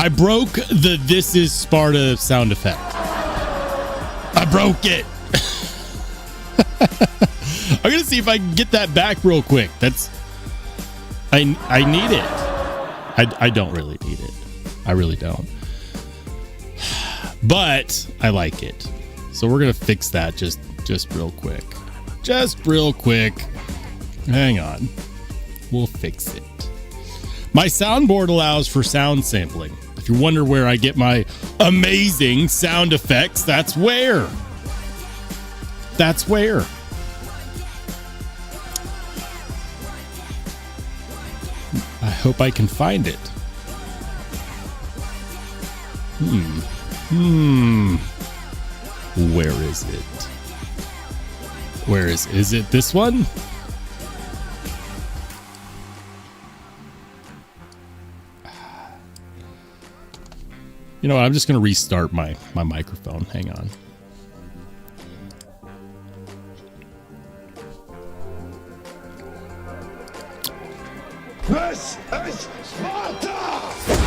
I broke the "This is Sparta" sound effect. I broke it. I'm gonna see if I can get that back real quick. I need it. I don't really need it. I really don't. But I like it. So we're gonna fix that just real quick. Just real quick. Hang on. We'll fix it. My soundboard allows for sound sampling. If you wonder where I get my amazing sound effects, that's where. That's where. I hope I can find it. Where is it? Where is it this one? You know what? I'm just going to restart my microphone. Hang on. This is Sparta!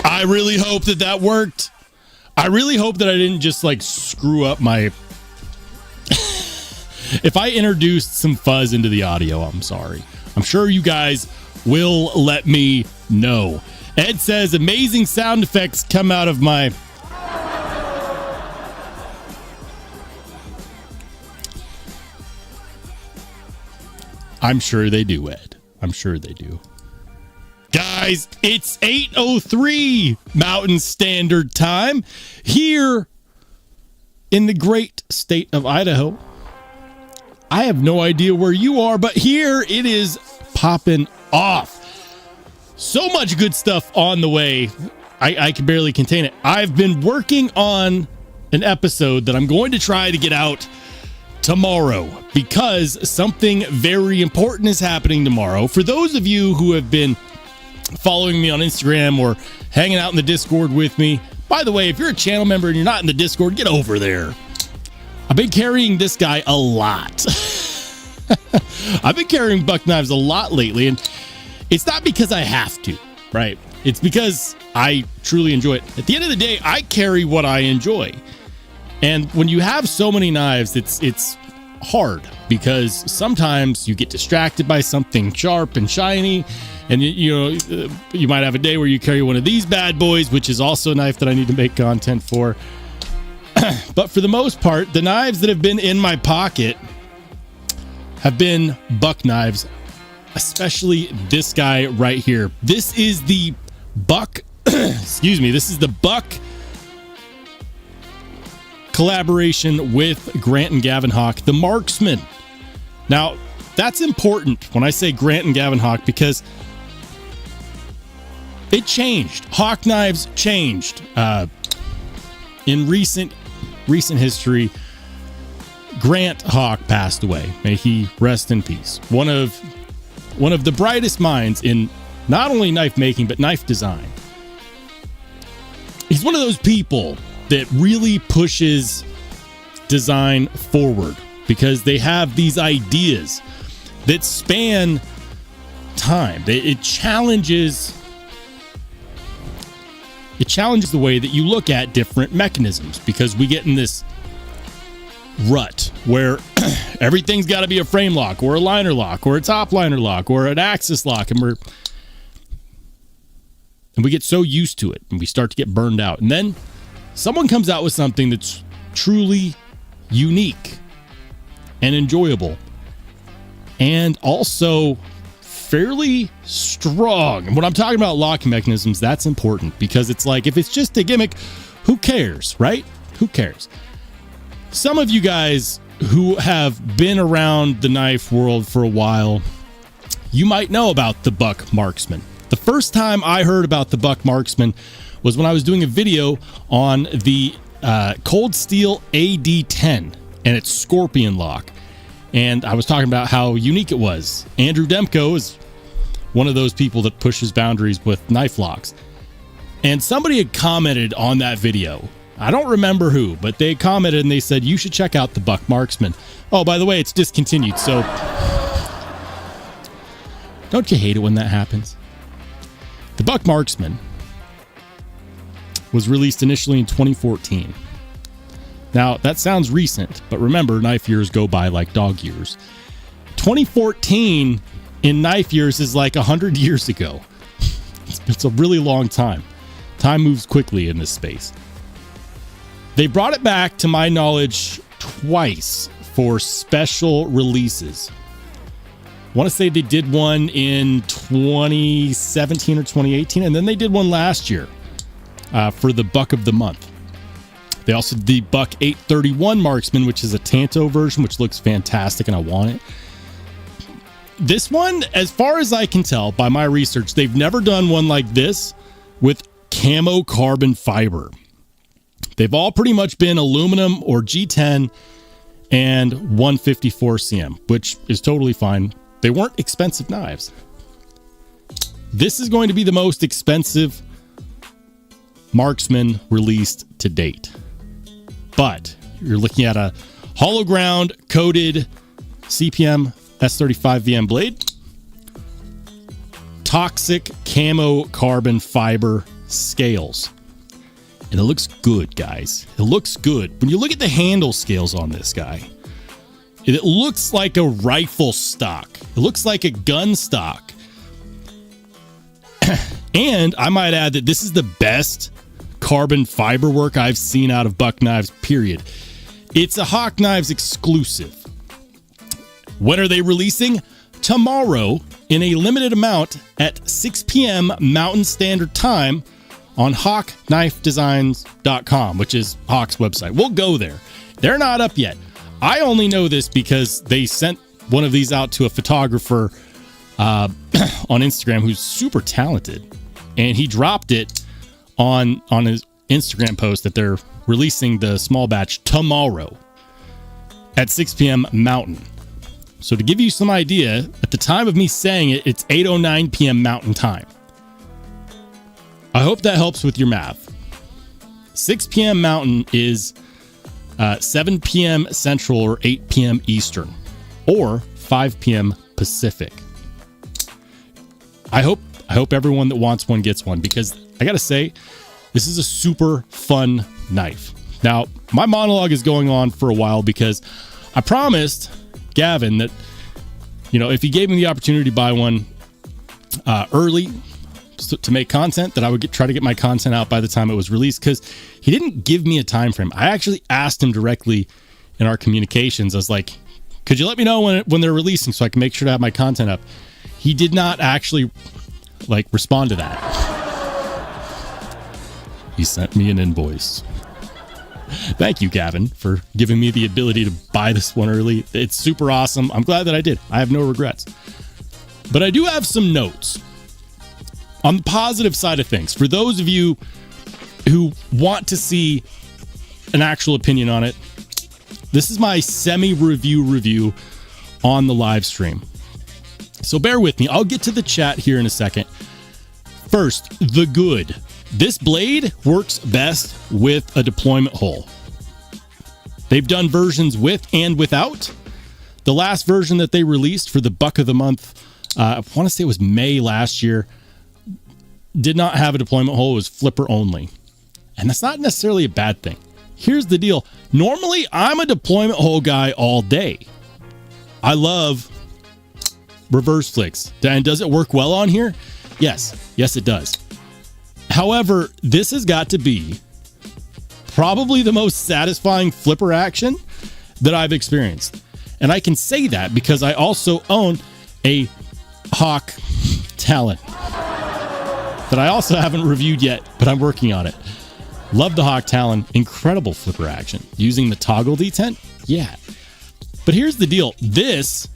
I really hope that worked. I really hope that I didn't just like screw up my... If I introduced some fuzz into the audio, I'm sorry. I'm sure you guys will let me know. Ed says amazing sound effects come out of my... I'm sure they do, Ed. I'm sure they do. Guys, it's 8:03 Mountain Standard Time here in the great state of Idaho. I have no idea where you are, but here it is popping off. So much good stuff on the way. I can barely contain it. I've been working on an episode that I'm going to try to get out tomorrow because something very important is happening tomorrow. For those of you who have been following me on Instagram or hanging out in the Discord with me, by the way, if you're a channel member and you're not in the Discord, get over there. I've been carrying this guy a lot. I've been carrying buck knives a lot lately, and it's not because I have to, right? It's because I truly enjoy it. At the end of the day, I carry what I enjoy. And when you have so many knives, it's hard because sometimes you get distracted by something sharp and shiny, and you might have a day where you carry one of these bad boys, which is also a knife that I need to make content for. But for the most part, the knives that have been in my pocket have been buck knives, especially this guy right here. This is the buck, excuse me, this is the buck collaboration with Grant and Gavin Hawk, the Marksman. Now, that's important when I say Grant and Gavin Hawk because it changed. Hawk knives changed. In recent history, Grant Hawk passed away. May he rest in peace. One of the brightest minds in not only knife making but knife design. He's one of those people that really pushes design forward because they have these ideas that span time. It challenges the way that you look at different mechanisms because we get in this rut where everything's got to be a frame lock or a liner lock or a top liner lock or an axis lock, and we get so used to it and we start to get burned out. And then someone comes out with something that's truly unique and enjoyable and also fairly strong. And when I'm talking about locking mechanisms, that's important because it's like, if it's just a gimmick, who cares, right? Who cares? Some of you guys who have been around the knife world for a while, you might know about the Buck Marksman. The first time I heard about the Buck Marksman was when I was doing a video on the Cold Steel AD10 and its Scorpion lock. And I was talking about how unique it was. Andrew Demko is one of those people that pushes boundaries with knife locks. And somebody had commented on that video. I don't remember who, but they commented and they said, you should check out the Buck Marksman. Oh, by the way, it's discontinued. So don't you hate it when that happens? The Buck Marksman was released initially in 2014. Now, that sounds recent, but remember, knife years go by like dog years. 2014 in knife years is like 100 years ago. It's a really long time. Time moves quickly in this space. They brought it back, to my knowledge, twice for special releases. I want to say they did one in 2017 or 2018, and then they did one last year for the Buck of the Month. They also did the Buck 831 Marksman, which is a Tanto version, which looks fantastic, and I want it. This one, as far as I can tell by my research, they've never done one like this with camo carbon fiber. They've all pretty much been aluminum or G10 and 154 cm, which is totally fine. They weren't expensive knives. This is going to be the most expensive Marksman released to date. But you're looking at a hollow ground coated CPM S35 VM blade, toxic camo carbon fiber scales. And it looks good, guys. It looks good. When you look at the handle scales on this guy, it looks like a rifle stock. It looks like a gun stock. And I might add that this is the best carbon fiber work I've seen out of Buck Knives, period. It's a Hawk Knives exclusive. When are they releasing? Tomorrow in a limited amount at 6 p.m. Mountain Standard Time on hawkknifedesigns.com, which is Hawk's website. We'll go there. They're not up yet. I only know this because they sent one of these out to a photographer on Instagram who's super talented, and he dropped it on his Instagram post that they're releasing the small batch tomorrow at 6 p.m. Mountain. So to give you some idea, at the time of me saying it, it's 8:09 p.m. Mountain Time. I hope that helps with your math. 6 p.m. Mountain is 7 p.m. Central or 8 p.m. Eastern, or 5 p.m. Pacific. I hope everyone that wants one gets one, because I gotta say, this is a super fun knife. Now, my monologue is going on for a while because I promised Gavin that, if he gave me the opportunity to buy one early to make content, that I would try to get my content out by the time it was released, because he didn't give me a time frame. I actually asked him directly in our communications. I was like, could you let me know when they're releasing so I can make sure to have my content up? He did not actually respond to that. He sent me an invoice. Thank you, Gavin, for giving me the ability to buy this one early. It's super awesome. I'm glad that I did. I have no regrets. But I do have some notes on the positive side of things. For those of you who want to see an actual opinion on it, this is my semi-review on the live stream. So bear with me. I'll get to the chat here in a second. First, the good. This blade works best with a deployment hole. They've done versions with and without. The last version that they released for the Buck of the Month, I want to say it was May last year, did not have a deployment hole. It was flipper only. And that's not necessarily a bad thing. Here's the deal. Normally, I'm a deployment hole guy all day. I love reverse flicks. And does it work well on here? Yes, it does. However, this has got to be probably the most satisfying flipper action that I've experienced. And I can say that because I also own a Hawk Talon that I also haven't reviewed yet, but I'm working on it. Love the Hawk Talon. Incredible flipper action. Using the toggle detent? Yeah. But here's the deal. This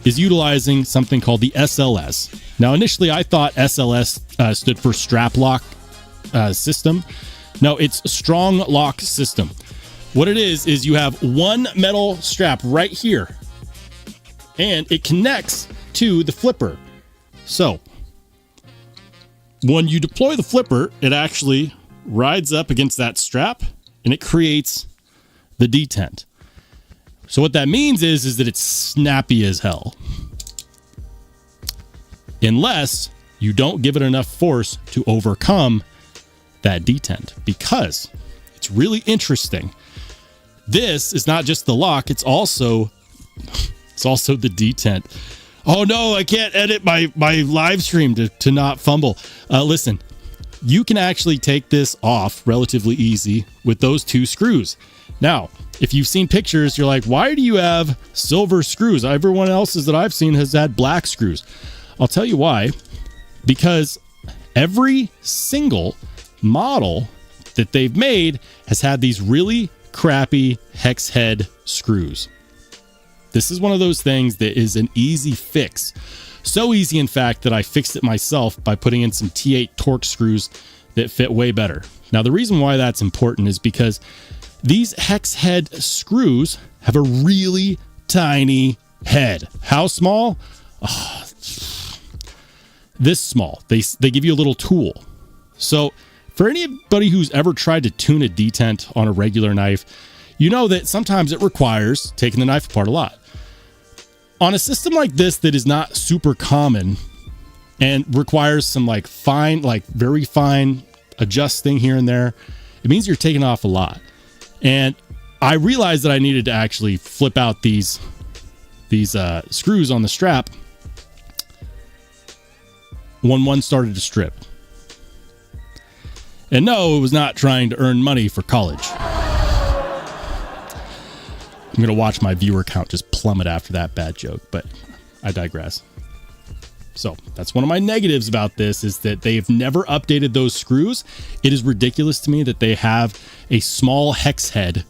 is utilizing something called the SLS. Now, initially, I thought SLS stood for strap lock system. No, it's strong lock system. What it is you have one metal strap right here, and it connects to the flipper. So when you deploy the flipper, it actually rides up against that strap, and it creates the detent. So what that means is that it's snappy as hell. Unless you don't give it enough force to overcome that detent because it's really interesting. This is not just the lock, it's also the detent. Oh no, I can't edit my live stream to not fumble. Listen, you can actually take this off relatively easy with those 2 screws. Now, if you've seen pictures, you're like, why do you have silver screws? Everyone else's that I've seen has had black screws. I'll tell you why. Because every single model that they've made has had these really crappy hex head screws. This is one of those things that is an easy fix. So easy, in fact, that I fixed it myself by putting in some T8 Torx screws that fit way better. Now, the reason why that's important is because these hex head screws have a really tiny head. How small? Oh, this small. They give you a little tool. So for anybody who's ever tried to tune a detent on a regular knife, you know that sometimes it requires taking the knife apart a lot. On a system like this that is not super common and requires some very fine adjusting here and there, it means you're taking off a lot. And I realized that I needed to actually flip out these screws on the strap when one started to strip. And no, it was not trying to earn money for college. I'm going to watch my viewer count just plummet after that bad joke, but I digress. So that's one of my negatives about this, is that they've never updated those screws. It is ridiculous to me that they have a small hex head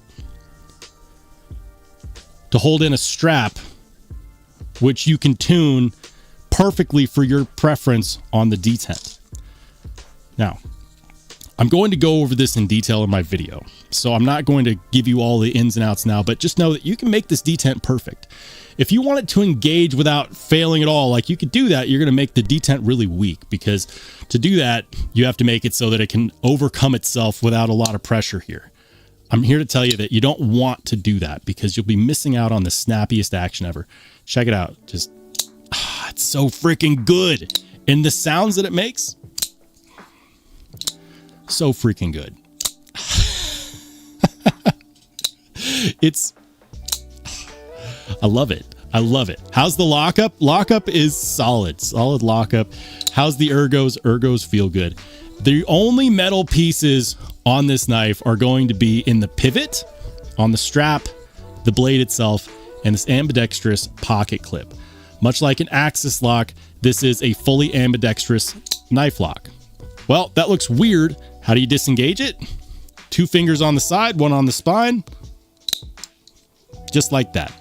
to hold in a strap, which you can tune perfectly for your preference on the detent. Now, I'm going to go over this in detail in my video, so I'm not going to give you all the ins and outs now, but just know that you can make this detent perfect. If you want it to engage without failing at all, like you could do that, you're going to make the detent really weak, because to do that, you have to make it so that it can overcome itself without a lot of pressure here. I'm here to tell you that you don't want to do that, because you'll be missing out on the snappiest action ever. Check it out. Just, it's so freaking good. And the sounds that it makes, so freaking good. I love it. I love it. How's the lockup? Lockup is solid lockup. How's the ergos? Ergos feel good. The only metal pieces on this knife are going to be in the pivot, on the strap, the blade itself, and this ambidextrous pocket clip. Much like an axis lock, this is a fully ambidextrous knife lock. Well, that looks weird. How do you disengage it? 2 fingers on the side, 1 on the spine. Just like that.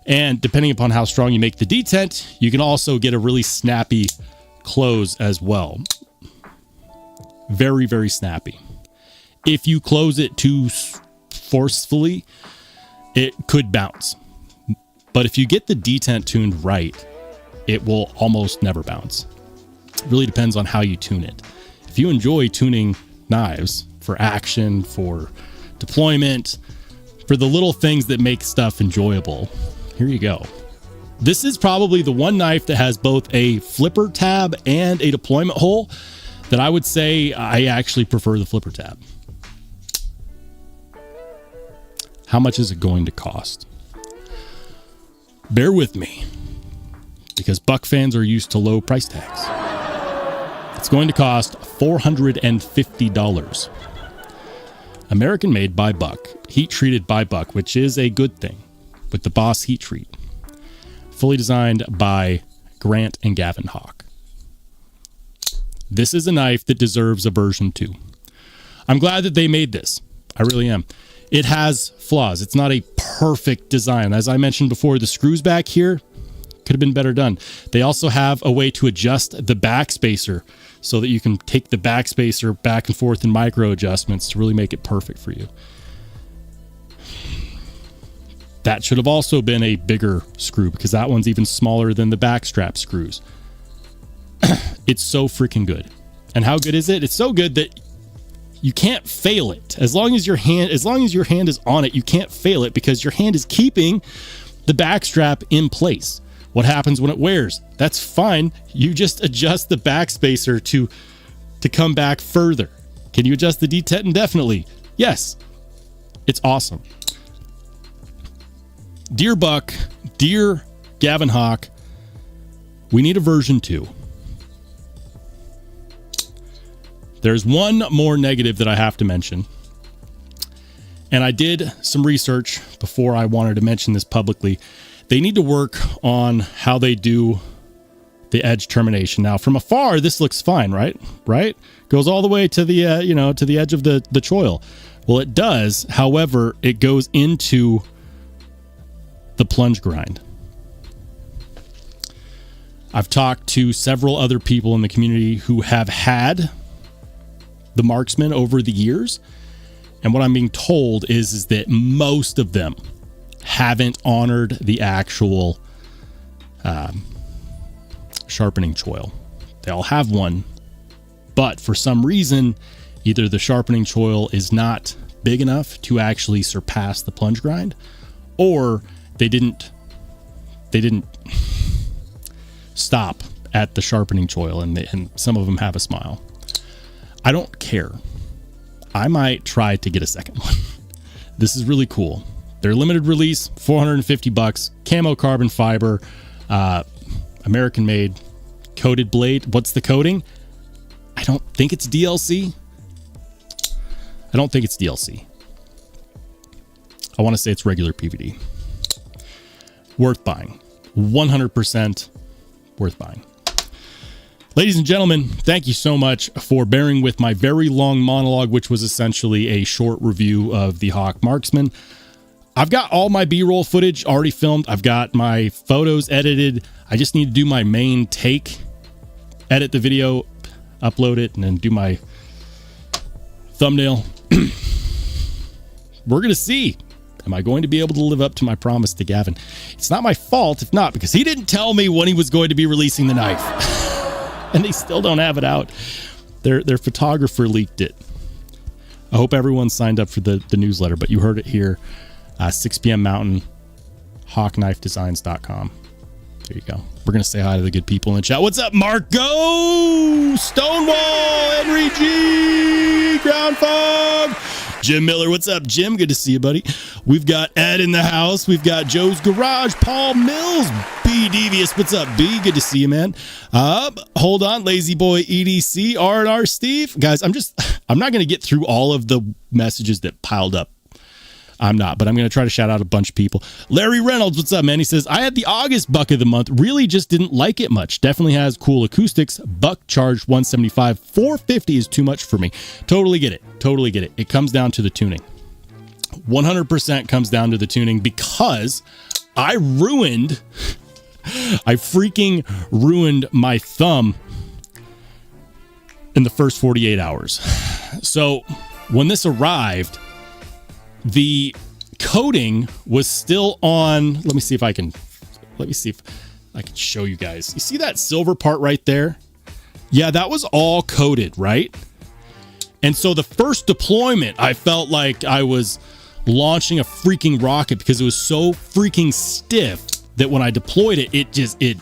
And depending upon how strong you make the detent, you can also get a really snappy close as well. Very, very snappy. If you close it too forcefully, it could bounce. But if you get the detent tuned right, it will almost never bounce. It really depends on how you tune it. If you enjoy tuning knives for action, for deployment, for the little things that make stuff enjoyable, here you go. This is probably the one knife that has both a flipper tab and a deployment hole that I would say I actually prefer the flipper tab. How much is it going to cost? Bear with me, because Buck fans are used to low price tags. It's going to cost $450. American made by Buck, heat treated by Buck, which is a good thing, with the Boss heat treat. Fully designed by Grant and Gavin Hawk. This is a knife that deserves a version 2. I'm glad that they made this. I really am. It has flaws. It's not a perfect design. As I mentioned before, the screws back here could have been better done. They also have a way to adjust the backspacer so that you can take the backspacer back and forth in micro adjustments to really make it perfect for you. That should have also been a bigger screw, because that one's even smaller than the backstrap screws. It's so freaking good. And how good is it? It's so good that you can't fail it. As long as your hand is on it, you can't fail it, because your hand is keeping the backstrap in place. What happens when it wears? That's fine. You just adjust the backspacer to come back further. Can you adjust the detent indefinitely? Yes. It's awesome. Dear Buck, dear Gavin Hawk, we need a version 2. There's one more negative that I have to mention. And I did some research before I wanted to mention this publicly. They need to work on how they do the edge termination. Now, from afar, this looks fine, right? Right? Goes all the way to the, to the edge of the choil. Well, it does. However, it goes into the plunge grind. I've talked to several other people in the community who have had the Marksman over the years. And what I'm being told is that most of them haven't honored the actual sharpening choil. They all have one, but for some reason, either the sharpening choil is not big enough to actually surpass the plunge grind, or they didn't stop at the sharpening choil, and some of them have a smile. I don't care. I might try to get a second one. This is really cool. They're limited release, $450, camo carbon fiber, American made, coated blade. What's the coating? I don't think it's DLC. I want to say it's regular PVD. Worth buying. 100% worth buying. Ladies and gentlemen, thank you so much for bearing with my very long monologue, which was essentially a short review of the Hawk Marksman. I've got all my B-roll footage already filmed. I've got my photos edited. I just need to do my main take, edit the video, upload it, and then do my thumbnail. We're going to see. Am I going to be able to live up to my promise to Gavin? It's not my fault if not, because he didn't tell me when he was going to be releasing the knife. And they still don't have it out. Their photographer leaked it. I hope everyone signed up for the newsletter, but you heard it here. 6 p.m. Mountain, hawkknifedesigns.com. There you go. We're going to say hi to the good people in the chat. What's up, Marco? Stonewall, Henry G, Ground Fog. Jim Miller, what's up, Jim? Good to see you, buddy. We've got Ed in the house. We've got Joe's Garage. Paul Mills. B Devious, what's up, B? Good to see you, man. Hold on, Lazy Boy EDC. R&R Steve. Guys, I'm not going to get through all of the messages that piled up. I'm not, but I'm going to try to shout out a bunch of people. Larry Reynolds, what's up, man? He says, I had the August buck of the month. Really just didn't like it much. Definitely has cool acoustics. Buck charged $175. $450 is too much for me. Totally get it. It comes down to the tuning. 100% comes down to the tuning, because I freaking ruined my thumb in the first 48 hours. So when this arrived, the coating was still on. Let me see if I can show you guys. You see that silver part right there? Yeah, that was all coated, right? And so the first deployment, I felt like I was launching a freaking rocket, because it was so freaking stiff that when I deployed it, it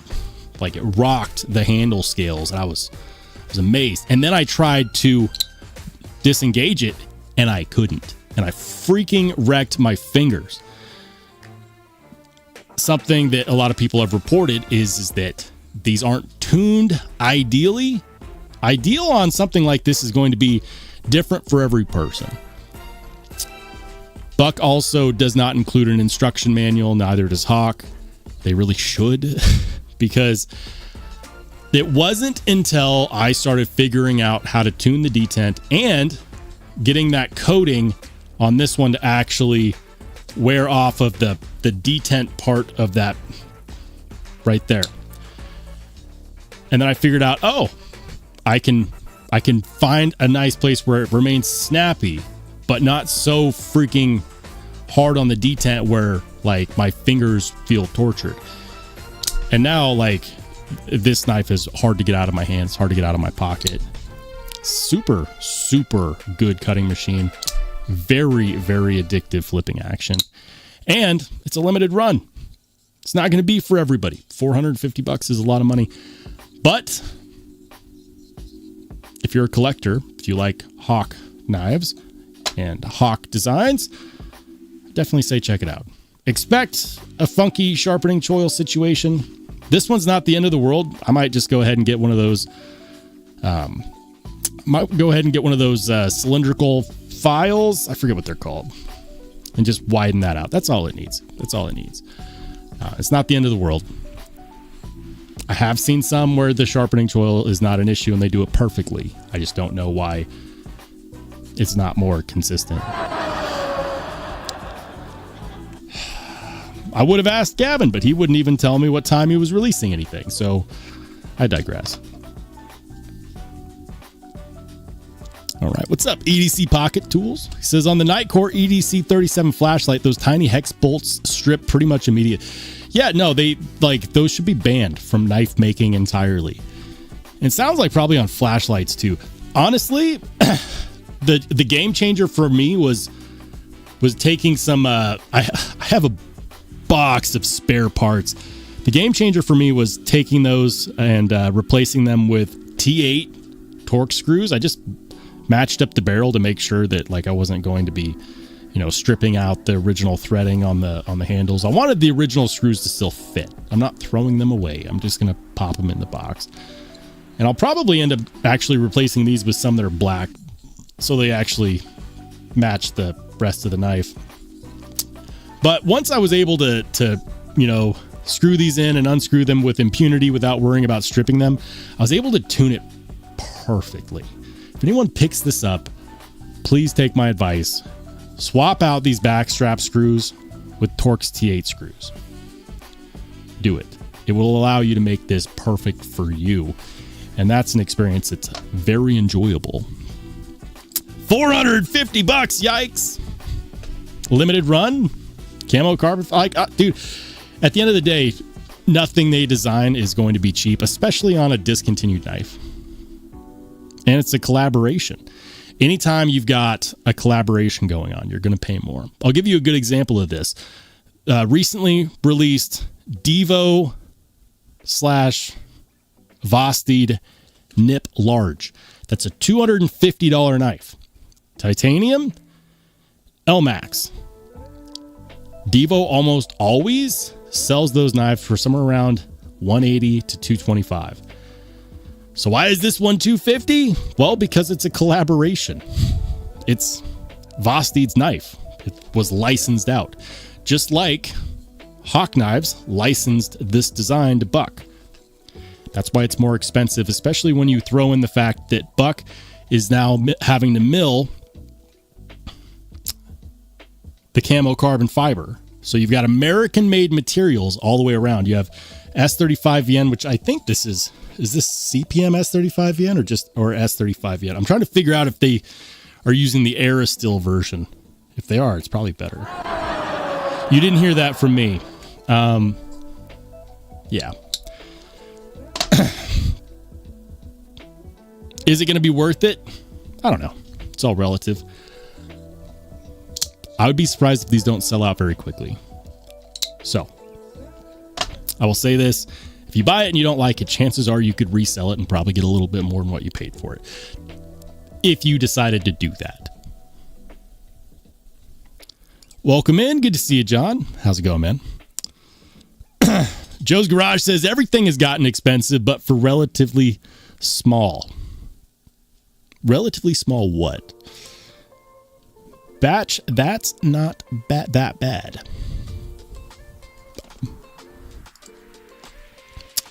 rocked the handle scales. I was amazed. And then I tried to disengage it, and I couldn't. And I freaking wrecked my fingers. Something that a lot of people have reported is that these aren't tuned ideally. Ideal on something like this is going to be different for every person. Buck also does not include an instruction manual. Neither does Hawk. They really should, because it wasn't until I started figuring out how to tune the detent and getting that coating on this one to actually wear off of the detent part of that right there. And then I figured out, I can find a nice place where it remains snappy, but not so freaking hard on the detent where my fingers feel tortured. And now this knife is hard to get out of my hands, hard to get out of my pocket. Super, super good cutting machine. Very, very addictive flipping action. And it's a limited run. It's not going to be for everybody. $450 is a lot of money. But if you're a collector, if if you like hawk knives and hawk designs, definitely say check it out. Expect a funky sharpening choil situation. This one's not the end of the world. I might just go ahead and get one of those cylindrical files. I forget what they're called. And just widen that out. That's all it needs. That's all it needs. It's not the end of the world. I have seen some where the sharpening choil is not an issue and they do it perfectly. I just don't know why it's not more consistent. I would have asked Gavin, but he wouldn't even tell me what time he was releasing anything. So I digress. All right, what's up, EDC Pocket Tools? He says, on the Nightcore EDC 37 flashlight, those tiny hex bolts strip pretty much immediate. Yeah, no, those should be banned from knife making entirely. And it sounds like probably on flashlights too. Honestly, the game changer for me was taking some, I have a box of spare parts. The game changer for me was taking those and replacing them with T8 Torx screws. I just matched up the barrel to make sure that I wasn't going to be, stripping out the original threading on the handles. I wanted the original screws to still fit. I'm not throwing them away. I'm just going to pop them in the box. And I'll probably end up actually replacing these with some that are black so they actually match the rest of the knife. But once I was able to screw these in and unscrew them with impunity without worrying about stripping them, I was able to tune it perfectly. If anyone picks this up, please take my advice. Swap out these backstrap screws with Torx T8 screws. Do it. It will allow you to make this perfect for you. And that's an experience that's very enjoyable. $450, yikes. Limited run, camo carbon. Dude, at the end of the day, nothing they design is going to be cheap, especially on a discontinued knife. And it's a collaboration. Anytime you've got a collaboration going on, you're going to pay more. I'll give you a good example of this. Recently released Devo / Vosteed Nip Large. That's a $250 knife. Titanium, L-Max. Devo almost always sells those knives for somewhere around $180 to $225. So why is this one $250? Well, because it's a collaboration. It's Vosteed's knife. It was licensed out. Just like Hawk Knives licensed this design to Buck. That's why it's more expensive, especially when you throw in the fact that Buck is now having to mill the camo carbon fiber. So you've got American-made materials all the way around. You have S35VN, which I think this is this CPM S35VN or S35VN? I'm trying to figure out if they are using the Aerosteel version. If they are, it's probably better. You didn't hear that from me. Yeah. Is it going to be worth it? I don't know. It's all relative. I would be surprised if these don't sell out very quickly. So, I will say this. If you buy it and you don't like it, chances are you could resell it and probably get a little bit more than what you paid for it. If you decided to do that. Welcome in. Good to see you, John. How's it going, man? Joe's Garage says everything has gotten expensive, but for relatively small. Relatively small what? Batch, that's not that bad.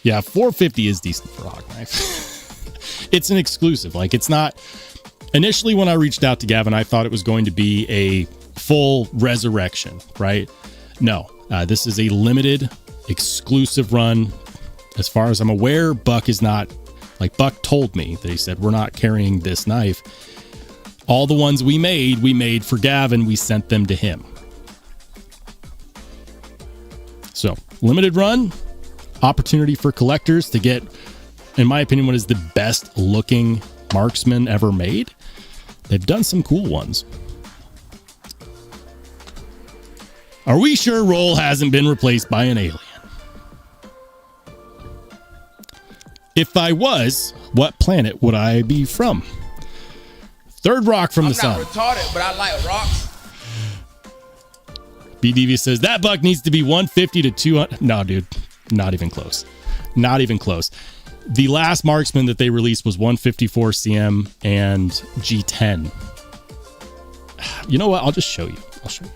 Yeah, $450 is decent for a hawk knife. It's an exclusive. It's not... Initially, when I reached out to Gavin, I thought it was going to be a full resurrection, right? No, this is a limited, exclusive run. As far as I'm aware, Buck is not... Buck told me that he said, we're not carrying this knife. All the ones we made for Gavin. We sent them to him. So, limited run... opportunity for collectors to get, in my opinion, what is the best looking marksman ever made. They've done some cool ones. Are we sure Roll hasn't been replaced by an alien? If I was, what planet would I be from? Third rock from the I'm sun. not retarded, but I like rocks. BDV says that buck needs to be 150 to 200. No, dude, not even close. Not even close. The last marksman that they released was 154 CM and G10. You know what? I'll just show you. I'll show you.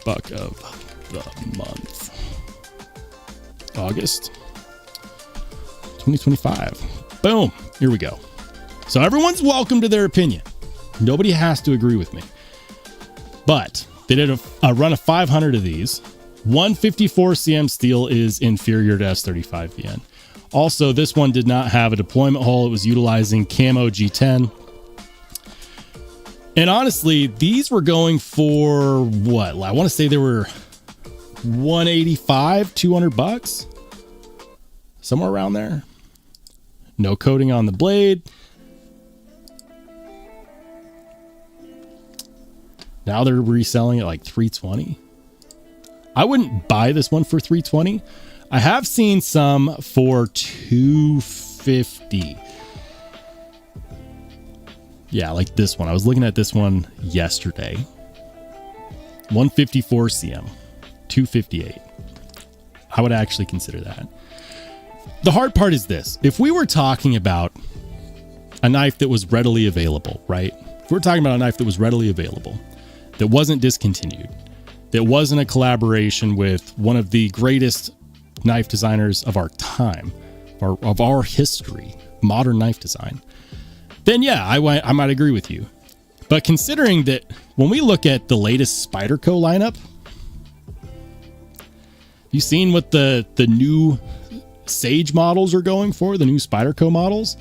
Buck of the month. August 2025. Boom. Here we go. So everyone's welcome to their opinion. Nobody has to agree with me. But they did a run of 500 of these. 154 CM steel is inferior to S35 VN. Also, this one did not have a deployment hole. It was utilizing camo G10. And honestly, these were going for what? I want to say they were 185, 200 bucks. Somewhere around there. No coating on the blade. Now they're reselling it like 320. I wouldn't buy this one for 320. I have seen some for 250. Yeah, like this one. I was looking at this one yesterday. 154 CM, 258. I would actually consider that. The hard part is this. If we were talking about a knife that was readily available, right? If we're talking about a knife that was readily available, that wasn't discontinued, that wasn't a collaboration with one of the greatest knife designers of our time, or of our history, modern knife design, then yeah, I might agree with you. But considering that when we look at the latest Spyderco lineup, you seen what the new Sage models are going for, the new Spyderco models?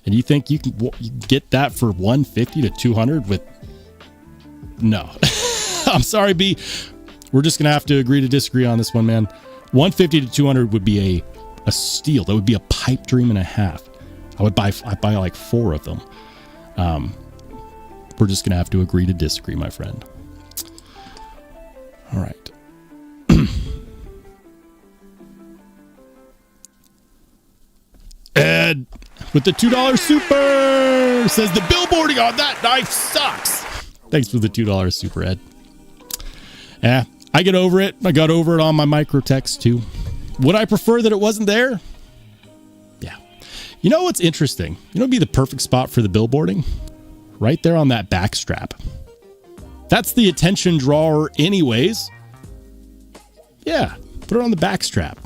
And you think you can get that for 150 to 200 with... No. I'm sorry, B. We're just going to have to agree to disagree on this one, man. 150 to 200 would be a steal. That would be a pipe dream and a half. I'd buy like 4 of them. We're just going to have to agree to disagree, my friend. All right. Ed with the $2 super says the billboarding on that knife sucks. Thanks for the $2 super, Ed. Yeah, I get over it. I got over it on my microtechs too. Would I prefer that it wasn't there? Yeah. You know what's interesting? You know what'd be the perfect spot for the billboarding? Right there on that back strap. That's the attention drawer anyways. Yeah, put it on the back strap.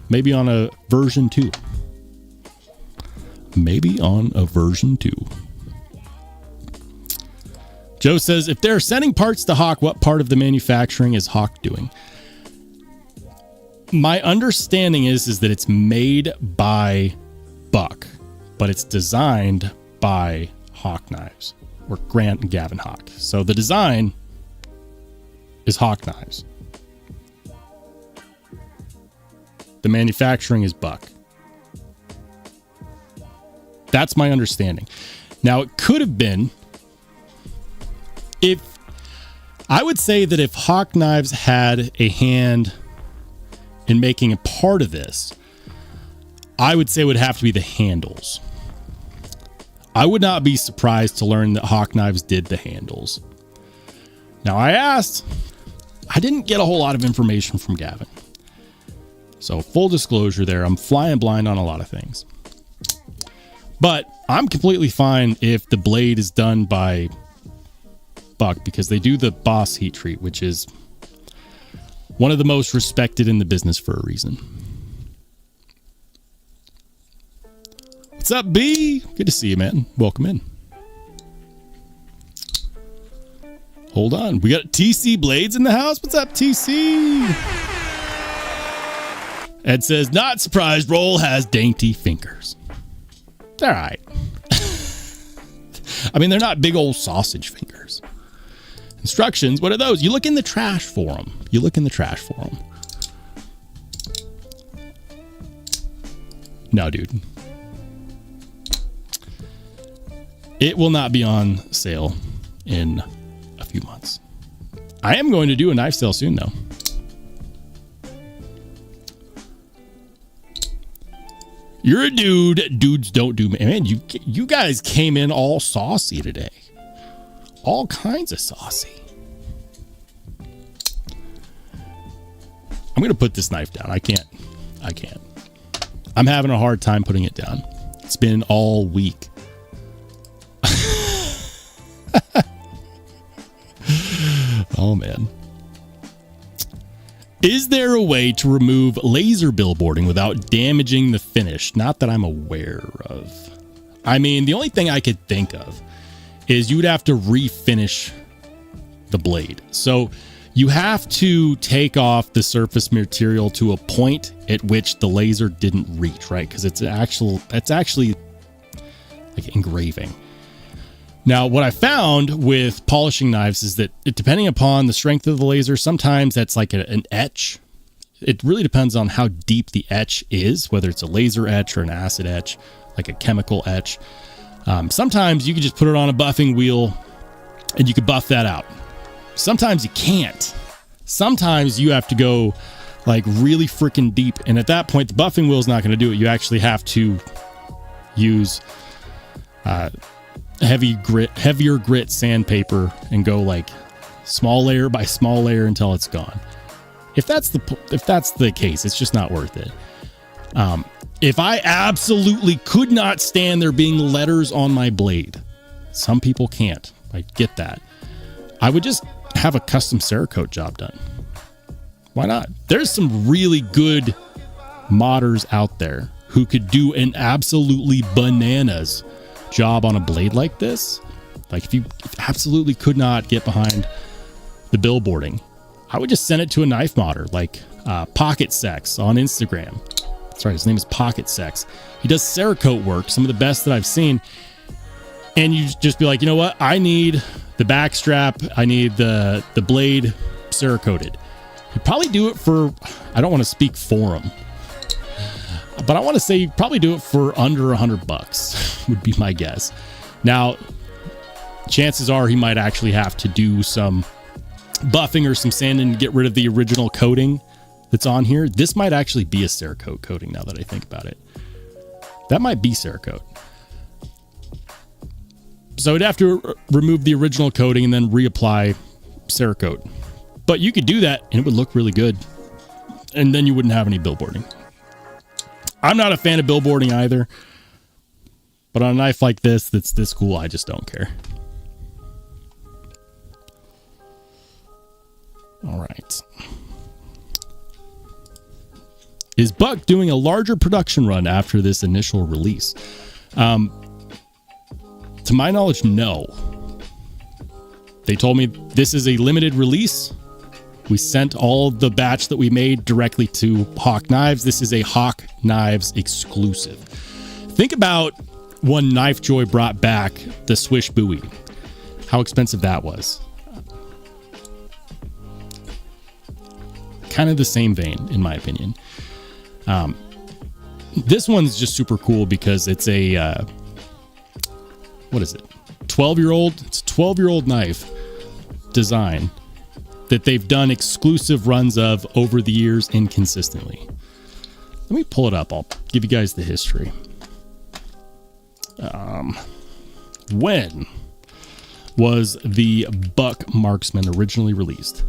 Maybe on a version 2. Maybe on a version 2. Joe says, if they're sending parts to Hawk, what part of the manufacturing is Hawk doing? My understanding is that it's made by Buck, but it's designed by Hawk Knives, or Grant and Gavin Hawk. So the design is Hawk Knives. The manufacturing is Buck. That's my understanding. Now, it could have been, if I would say that if Hawk Knives had a hand in making a part of this, I would say it would have to be the handles. I would not be surprised to learn that Hawk Knives did the handles. Now, I asked, I didn't get a whole lot of information from Gavin. So full disclosure there, I'm flying blind on a lot of things. But I'm completely fine if the blade is done by Buck, because they do the Boss heat treat, which is one of the most respected in the business for a reason. What's up, B? Good to see you, man. Welcome in. Hold on. We got TC Blades in the house. What's up, TC? Ed says, not surprised Roll has dainty fingers. All right. I mean, they're not big old sausage fingers. Instructions, what are those? You look in the trash for them. You look in the trash for them. No, dude. It will not be on sale in a few months. I am going to do a knife sale soon, though. You're a dude. Dudes don't do... Man, you guys came in all saucy today. All kinds of saucy. I'm going to put this knife down. I can't. I'm having a hard time putting it down. It's been all week. Oh, man. Is there a way to remove laser billboarding without damaging the finish? Not that I'm aware of. I mean, the only thing I could think of is you would have to refinish the blade. So you have to take off the surface material to a point at which the laser didn't reach, right? Because it's actually like engraving. Now, what I found with polishing knives is that depending upon the strength of the laser, sometimes that's like an etch. It really depends on how deep the etch is, whether it's a laser etch or an acid etch, like a chemical etch. Sometimes you can just put it on a buffing wheel and you can buff that out. Sometimes you can't. Sometimes you have to go like really freaking deep. And at that point, the buffing wheel is not going to do it. You actually have to use heavier grit sandpaper and go like small layer by small layer until it's gone. If that's the case, it's just not worth it. If I absolutely could not stand there being letters on my blade, some people can't. I get that. I would just have a custom Cerakote job done. Why not? There's some really good modders out there who could do an absolutely bananas job on a blade like this. Like if you absolutely could not get behind the billboarding, I would just send it to a knife modder like Pocket Sex on Instagram. That's right, his name is Pocket Sex. He does Cerakote work, some of the best that I've seen. And you just be like, you know what? I need the back strap. I need the blade Cerakoted. He'd probably do it for, I don't want to speak for him, but I want to say you'd probably do it for under $100 would be my guess. Now, chances are he might actually have to do some buffing or some sanding to get rid of the original coating that's on here. This might actually be a Cerakote coating now that I think about it. That might be Cerakote. So I'd have to remove the original coating and then reapply Cerakote. But you could do that and it would look really good. And then you wouldn't have any billboarding. I'm not a fan of billboarding either. But on a knife like this, that's this cool, I just don't care. All right. Is Buck doing a larger production run after this initial release? To my knowledge, no. They told me this is a limited release. We sent all the batch that we made directly to Hawk Knives. This is a Hawk Knives exclusive. Think about when Knife Joy brought back the Swish Buoy. How expensive that was. Kind of the same vein, in my opinion. This one's just super cool because it's a... what is it? 12-year-old? It's a 12-year-old knife design that they've done exclusive runs of over the years inconsistently. Let me pull it up. I'll give you guys the history. When was the Buck Marksman originally released?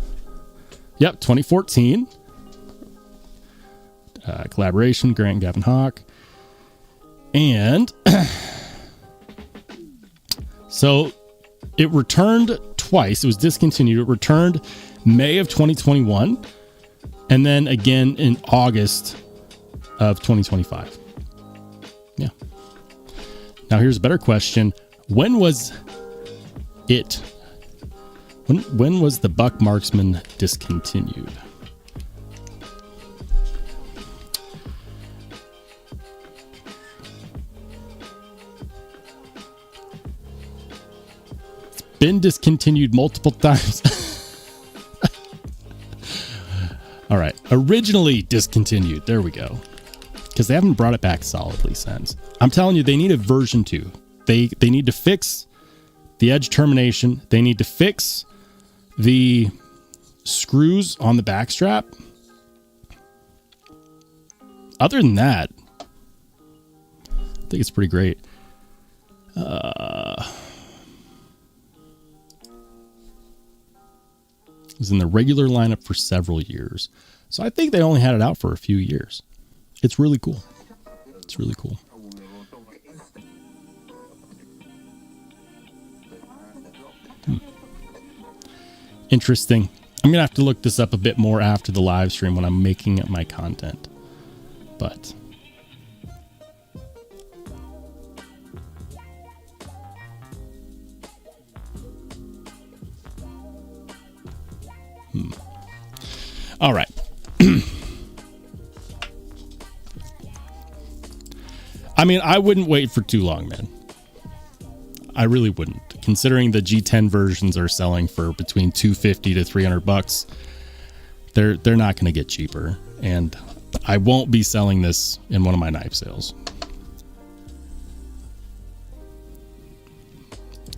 Yep, 2014. Collaboration, Grant and Gavin Hawk. And... so it returned twice. It was discontinued. It returned May of 2021 and then again in August of 2025. Yeah. Now here's a better question. When was it? When was the Buck Marksman discontinued? Been discontinued multiple times. All right. Originally discontinued. There we go. Because they haven't brought it back solidly since. I'm telling you, they need a version 2. They need to fix the edge termination. They need to fix the screws on the back strap. Other than that, think it's pretty great. It was in the regular lineup for several years. So I think they only had it out for a few years. It's really cool. It's really cool. Interesting. I'm going to have to look this up a bit more after the live stream when I'm making up my content. But all right. I mean, I wouldn't wait for too long, man. I really wouldn't. Considering the G10 versions are selling for between $250 to $300, they're not going to get cheaper, and I won't be selling this in one of my knife sales.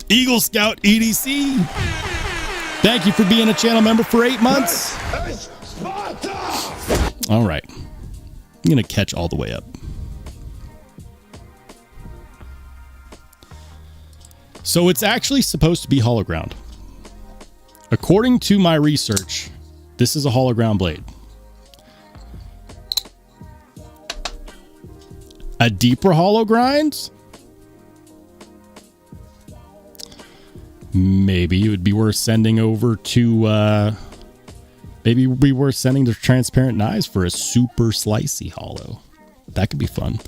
Eagle Scout EDC, thank you for being a channel member for 8 months. All right, I'm going to catch all the way up. So it's actually supposed to be hollow ground. According to my research, this is a hollow ground blade. A deeper hollow grind? Maybe it would be worth sending over to, maybe it would be worth sending to Transparent Knives for a super slicey hollow. That could be fun.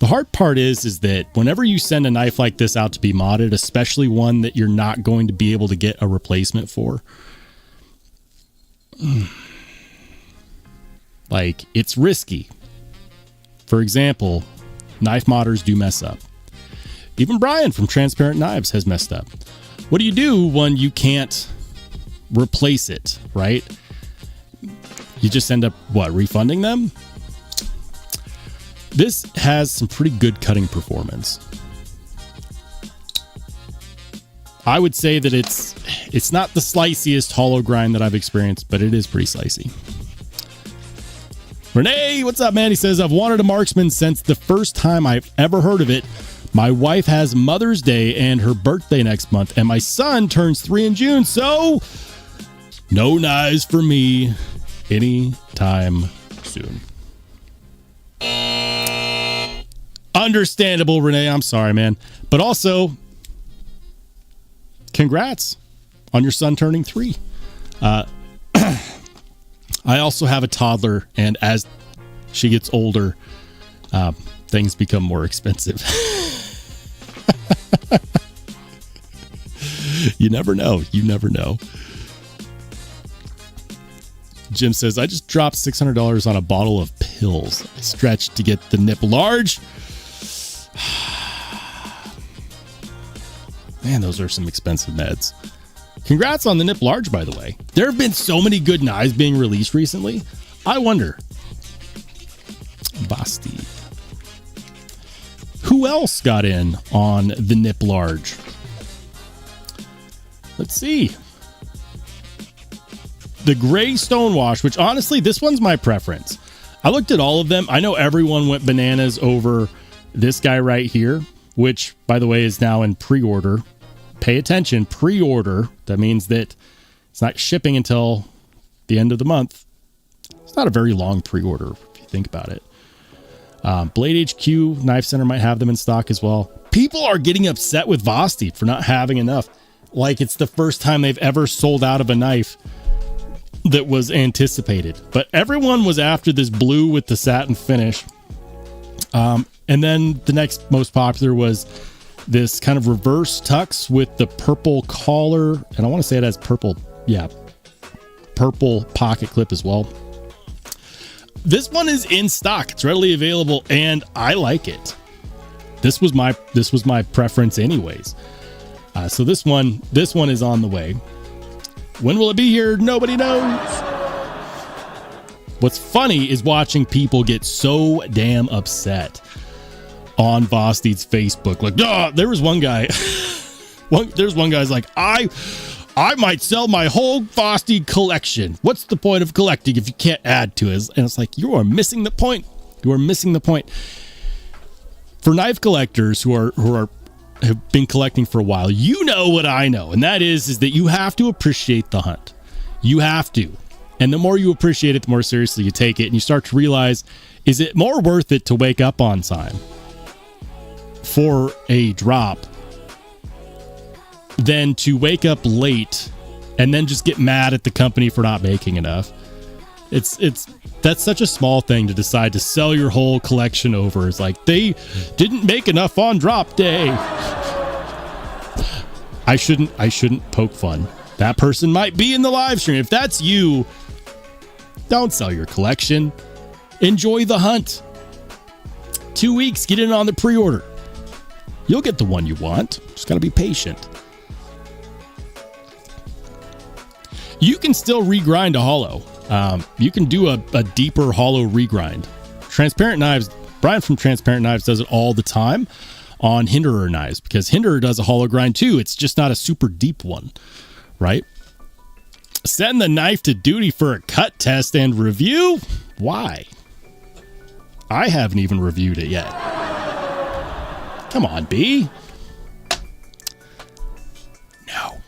The hard part is that whenever you send a knife like this out to be modded, especially one that you're not going to be able to get a replacement for, like, it's risky. For example, knife modders do mess up. Even Brian from Transparent Knives has messed up. What do you do when you can't replace it, right? You just end up, what, refunding them? This has some pretty good cutting performance. I would say that it's not the sliciest hollow grind that I've experienced, but it is pretty slicey. Renee, what's up, man? He says, I've wanted a marksman since the first time I've ever heard of it. My wife has Mother's Day and her birthday next month, and my son turns 3 in June, so no knives for me anytime soon. Understandable, Renee. I'm sorry, man. But also, congrats on your son turning 3. I also have a toddler, and as she gets older, things become more expensive. You never know. You never know. Jim says, I just dropped $600 on a bottle of pills. I stretched to get the nip large. Man, those are some expensive meds. Congrats on the nip large, by the way. There have been so many good knives being released recently. I wonder. Basti. Who else got in on the nip large? Let's see. The gray stonewash, which honestly, this one's my preference. I looked at all of them. I know everyone went bananas over this guy right here, which, by the way, is now in pre-order. Pay attention, pre-order. That means that it's not shipping until the end of the month. It's not a very long pre-order, if you think about it. Blade HQ, Knife Center might have them in stock as well. People are getting upset with Vosti for not having enough. Like it's the first time they've ever sold out of a knife that was anticipated. But everyone was after this blue with the satin finish. And then the next most popular was this kind of reverse tux with the purple collar. And I want to say it has purple, purple pocket clip as well. This one is in stock. It's readily available, and I like it. This was my preference anyways. So this one is on the way. When will it be here? Nobody knows. What's funny is watching people get so damn upset on Vosti's Facebook. Like, there was one guy. There's one guy's like, I might sell my whole Vosti collection. What's the point of collecting if you can't add to it? And it's like, you are missing the point. You are missing the point. For knife collectors who have been collecting for a while, you know what I know, and that is that you have to appreciate the hunt. You have to. And the more you appreciate it, the more seriously you take it, and you start to realize, is it more worth it to wake up on time for a drop than to wake up late and then just get mad at the company for not making enough? That's such a small thing to decide to sell your whole collection over. It's like, they didn't make enough on drop day. I shouldn't poke fun. That person might be in the live stream. If that's you, don't sell your collection. Enjoy the hunt. 2 weeks, get in on the pre-order. You'll get the one you want. Just got to be patient. You can still regrind a hollow. You can do a deeper hollow regrind. Transparent Knives, Brian from Transparent Knives does it all the time on Hinderer knives, because Hinderer does a hollow grind too. It's just not a super deep one, right? Send the knife to duty for a cut test and review? Why? I haven't even reviewed it yet. Come on, B. No.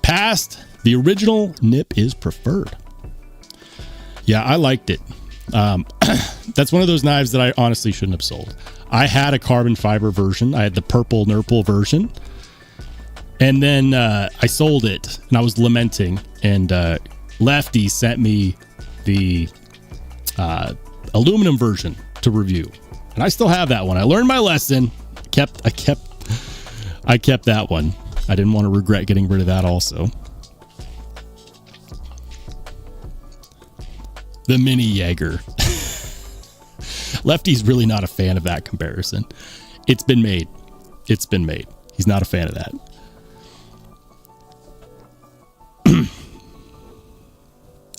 Past the original nip is preferred. Yeah, I liked it. That's one of those knives that I honestly shouldn't have sold. I had a carbon fiber version. I had the purple Nurple version. And then I sold it, and I was lamenting. And Lefty sent me the aluminum version to review. And I still have that one. I learned my lesson. I kept that one. I didn't want to regret getting rid of that also. The mini Jaeger. Lefty's really not a fan of that comparison. It's been made. He's not a fan of that.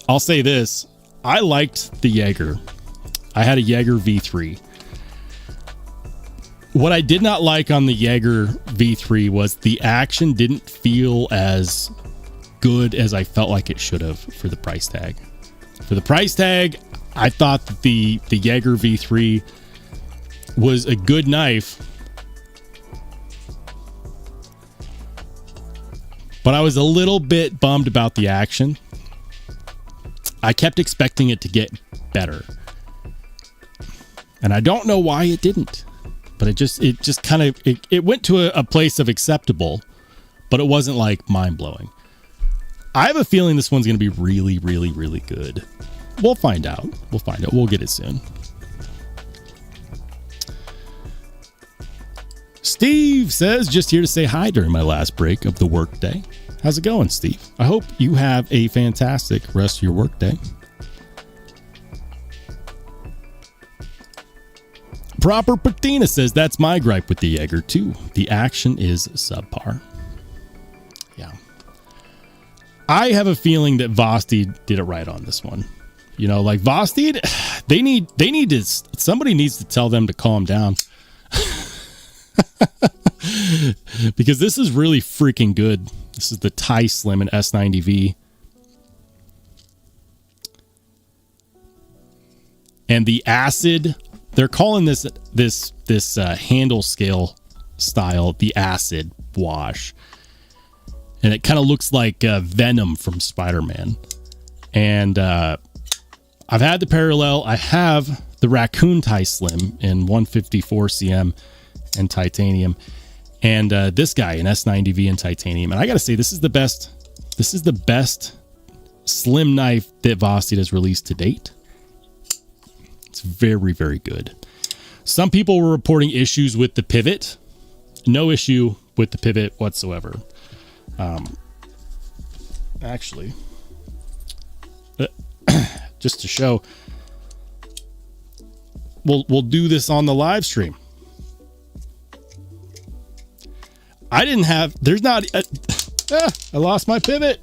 I'll say this. I liked the Jaeger. I had a Jaeger V3. What I did not like on the Jaeger V3 was the action didn't feel as good as I felt like it should have for the price tag. For the price tag, I thought that the Jaeger V3 was a good knife, but I was a little bit bummed about the action. I kept expecting it to get better, and I don't know why it didn't. But it just kind of went to a place of acceptable, but it wasn't like mind blowing. I have a feeling this one's going to be really, really, really good. We'll find out. We'll get it soon. Steve says, just here to say hi during my last break of the workday. How's it going, Steve? I hope you have a fantastic rest of your workday. Proper Patina says, that's my gripe with the Jaeger too. The action is subpar. Yeah. I have a feeling that Vosteed did it right on this one. You know, like Vosteed, they need to, somebody needs to tell them to calm down. Because this is really freaking good. This is the Tie Slim and S90V. And the acid, they're calling this handle scale style the acid wash, and it kind of looks like Venom from Spider-Man. And I've had the parallel. I have the Raccoon Tie Slim in 154 cm and titanium, and this guy in S90V and titanium. And I gotta say, this is the best slim knife that Vosteed has released to date. It's very, very good. Some people were reporting issues with the pivot. No issue with the pivot whatsoever. Actually, just to show, we'll do this on the live stream. I lost my pivot.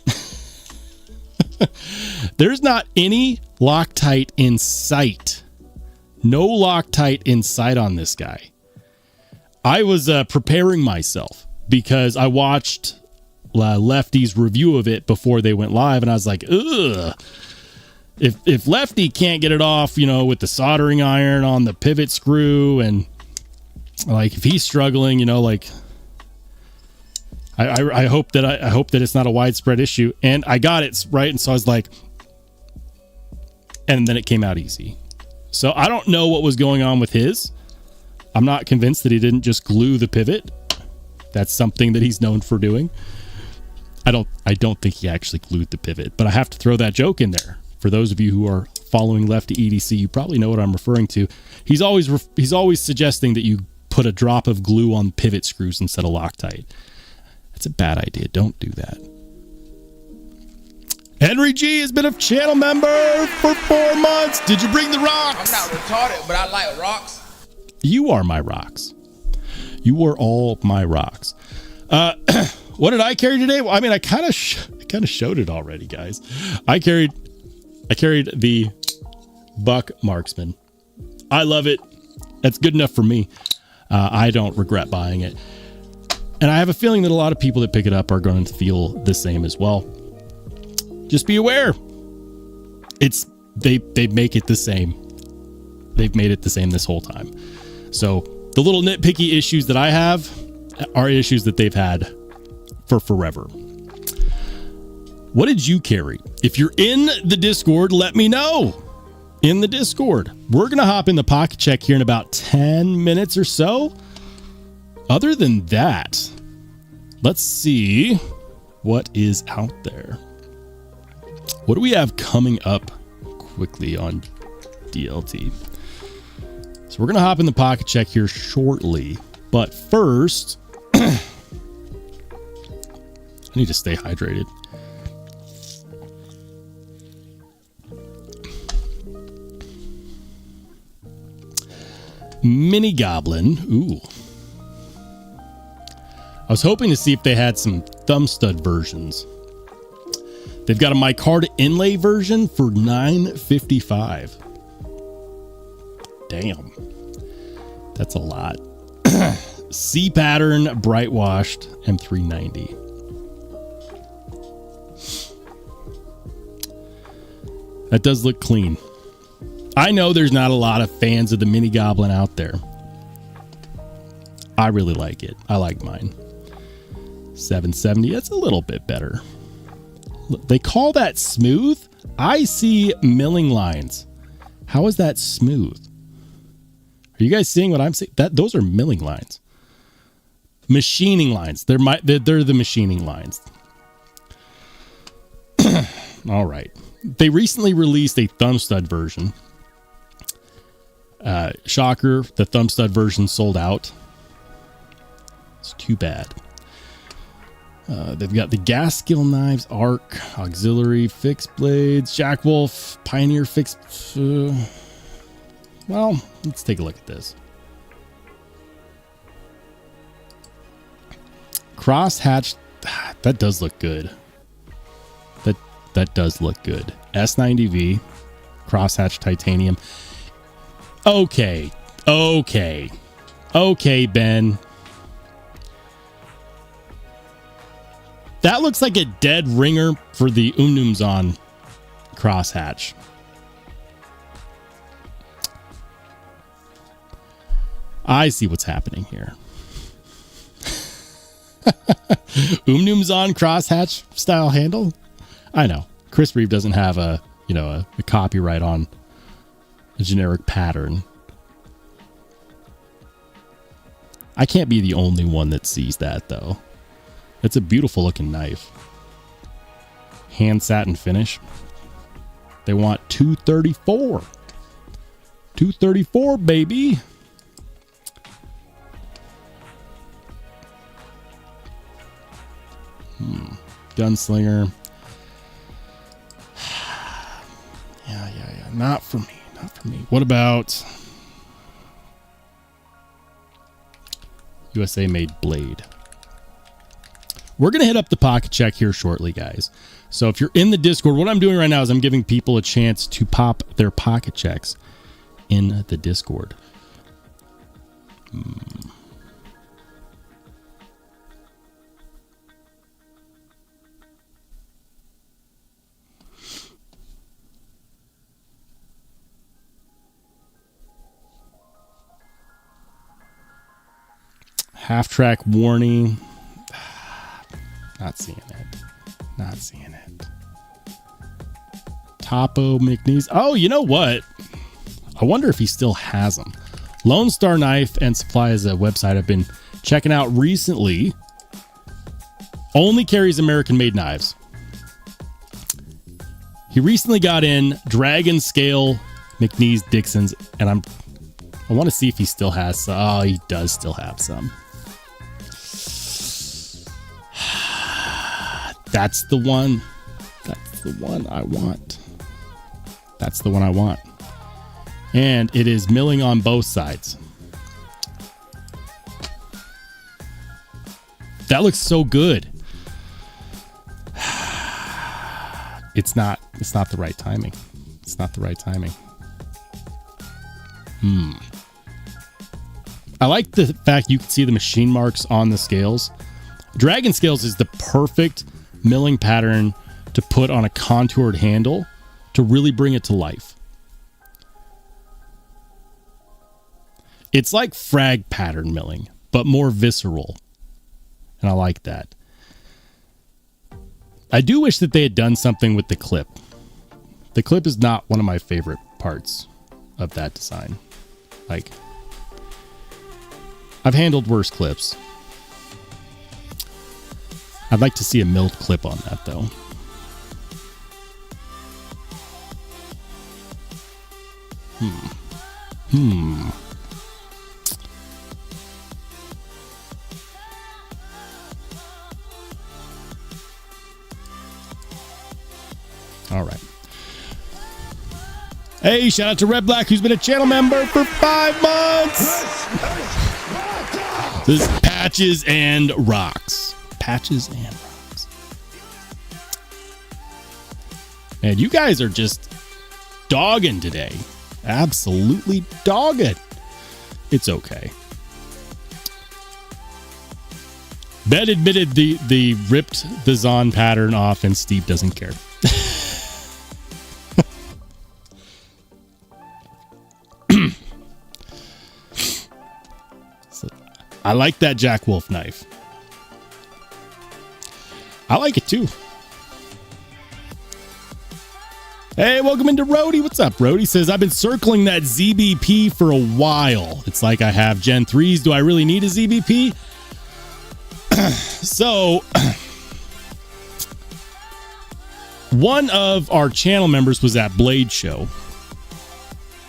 There's not any Loctite in sight. No Loctite in sight on this guy. I was preparing myself because I watched Lefty's review of it before they went live, and I was like, ugh. if Lefty can't get it off, with the soldering iron on the pivot screw, and like if he's struggling, like I hope that it's not a widespread issue. And I got it right, and so I was like, and then it came out easy. So I don't know what was going on with his. I'm not convinced that he didn't just glue the pivot. That's something that he's known for doing. I don't think he actually glued the pivot, but I have to throw that joke in there. For those of you who are following Lefty EDC, you probably know what I'm referring to. He's always suggesting that you put a drop of glue on pivot screws instead of Loctite. That's a bad idea. Don't do that. Henry G has been a channel member for 4 months. Did you bring the rocks? I'm not retarded, but I like rocks. You are my rocks. You are all my rocks. What did I carry today? Well, I mean, I kind of showed it already, guys. I carried the Buck Marksman. I love it. That's good enough for me. I don't regret buying it. And I have a feeling that a lot of people that pick it up are going to feel the same as well. Just be aware. They make it the same. They've made it the same this whole time. So the little nitpicky issues that I have are issues that they've had for forever. What did you carry? If you're in the Discord, let me know. In the Discord. We're going to hop in the pocket check here in about 10 minutes or so. Other than that, let's see what is out there. What do we have coming up quickly on DLT? So we're going to hop in the pocket check here shortly. But first, I need to stay hydrated. Mini Goblin. Ooh. I was hoping to see if they had some thumb stud versions. They've got a micarta inlay version for $9.55. Damn. That's a lot. C pattern, bright washed, M390. That does look clean. I know there's not a lot of fans of the Mini Goblin out there. I really like it. I like mine. 770. That's a little bit better. They call that smooth. I see milling lines. How is that smooth? Are you guys seeing what I'm seeing? Those are milling lines. Machining lines. They're the machining lines. All right. They recently released a thumb stud version. Shocker, the thumb stud version sold out. It's too bad. They've got the gas skill knives, arc, auxiliary, fixed blades, Jack Wolf, Pioneer fixed. Well, let's take a look at this. Crosshatch, that does look good. That does look good. S90V, crosshatch titanium. Okay, Ben. That looks like a dead ringer for the Umnumzon crosshatch. I see what's happening here. Umnumzon crosshatch style handle. I know Chris Reeve doesn't have a copyright on a generic pattern. I can't be the only one that sees that though. It's a beautiful looking knife. Hand satin finish. They want 234. 234, baby. Gunslinger. Yeah. Not for me. What about USA made blade? We're going to hit up the pocket check here shortly, guys. So if you're in the Discord, what I'm doing right now is I'm giving people a chance to pop their pocket checks in the Discord. Half track warning. Not seeing it. Not seeing it. Topo McNeese. Oh, you know what? I wonder if he still has them. Lone Star Knife and Supply is a website I've been checking out recently. Only carries American-made knives. He recently got in Dragon Scale McNeese Dixons, and I want to see if he still has some. Oh, he does still have some. That's the one. That's the one I want. That's the one I want. And it is milling on both sides. That looks so good. It's not the right timing. It's not the right timing. I like the fact you can see the machine marks on the scales. Dragon Scales is the perfect milling pattern to put on a contoured handle to really bring it to life. It's like frag pattern milling, but more visceral. And I like that. I do wish that they had done something with the clip. The clip is not one of my favorite parts of that design. Like, I've handled worse clips. I'd like to see a milled clip on that, though. All right. Hey, shout out to Red Black, who's been a channel member for 5 months. This is Patches and Rocks. Patches and Rocks. And you guys are just dogging today. Absolutely dogging. It's okay. Ben admitted the ripped the Zon pattern off, and Steve doesn't care. I like that Jack Wolf knife. I like it too. Hey, welcome into Rhodey. What's up, Rhodey? Says, I've been circling that ZBP for a while. It's like I have Gen 3s. Do I really need a ZBP? So, one of our channel members was at Blade Show.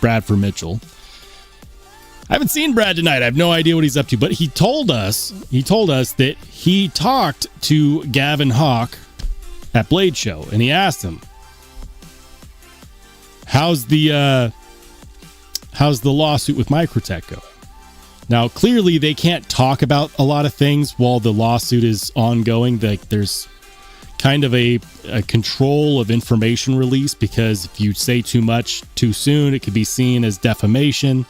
Bradford Mitchell. I haven't seen Brad tonight. I have no idea what he's up to, but he told us that he talked to Gavin Hawk at Blade Show, and he asked him, how's the lawsuit with Microtech go? Now, clearly they can't talk about a lot of things while the lawsuit is ongoing. Like, there's kind of a control of information release, because if you say too much too soon, it could be seen as defamation.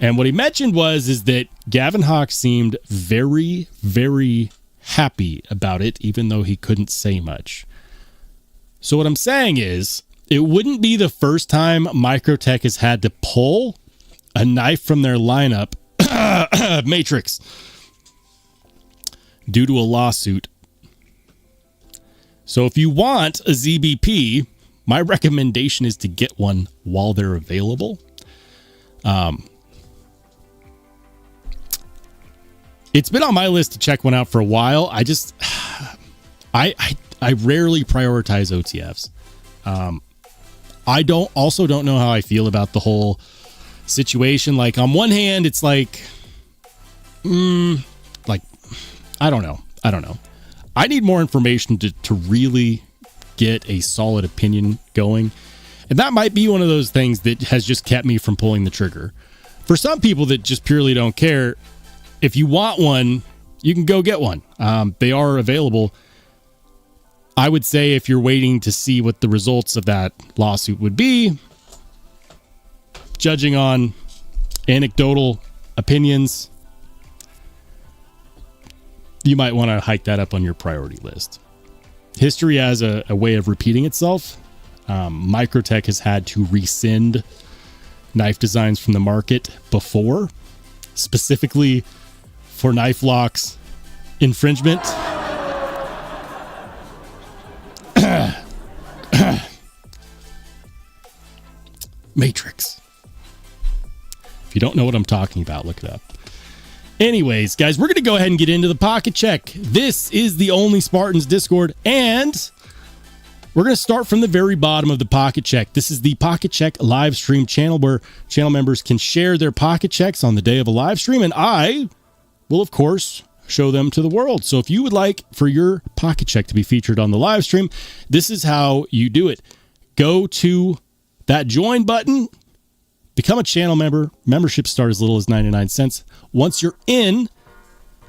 And what he mentioned is that Gavin Hawk seemed very, very happy about it, even though he couldn't say much. So what I'm saying is, it wouldn't be the first time Microtech has had to pull a knife from their lineup, Matrix, due to a lawsuit. So if you want a ZBP, my recommendation is to get one while they're available. It's been on my list to check one out for a while. I rarely prioritize OTFs. I don't know how I feel about the whole situation. Like, on one hand, it's like, I don't know. I need more information to really get a solid opinion going. And that might be one of those things that has just kept me from pulling the trigger. For some people that just purely don't care, if you want one, you can go get one. They are available. I would say if you're waiting to see what the results of that lawsuit would be, judging on anecdotal opinions, you might want to hike that up on your priority list. History has a way of repeating itself. Microtech has had to rescind knife designs from the market before, specifically for knife locks infringement. Matrix. If you don't know what I'm talking about, look it up. Anyways, guys, we're going to go ahead and get into the pocket check. This is the Only Spartans Discord, and we're going to start from the very bottom of the pocket check. This is the Pocket Check live stream channel where channel members can share their pocket checks on the day of a live stream, and I will, of course, show them to the world. So if you would like for your pocket check to be featured on the live stream, this is how you do it. Go to that join button, become a channel member. Membership start as little as 99 cents. Once you're in,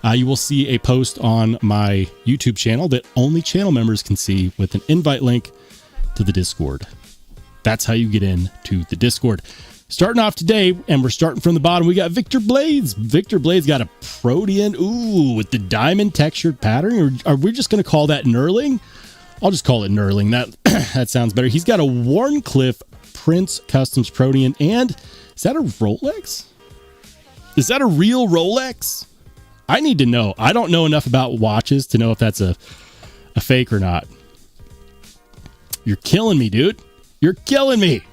you will see a post on my YouTube channel that only channel members can see with an invite link to the Discord. That's how you get into the Discord. Starting off today, and we're starting from the bottom, we got Victor Blades. Victor Blades got a Protean, with the diamond textured pattern. Or are we just going to call that knurling? I'll just call it knurling. That sounds better. He's got a Warncliffe Prince Customs Protean, and is that a Rolex? Is that a real Rolex? I need to know. I don't know enough about watches to know if that's a fake or not. You're killing me, dude. You're killing me.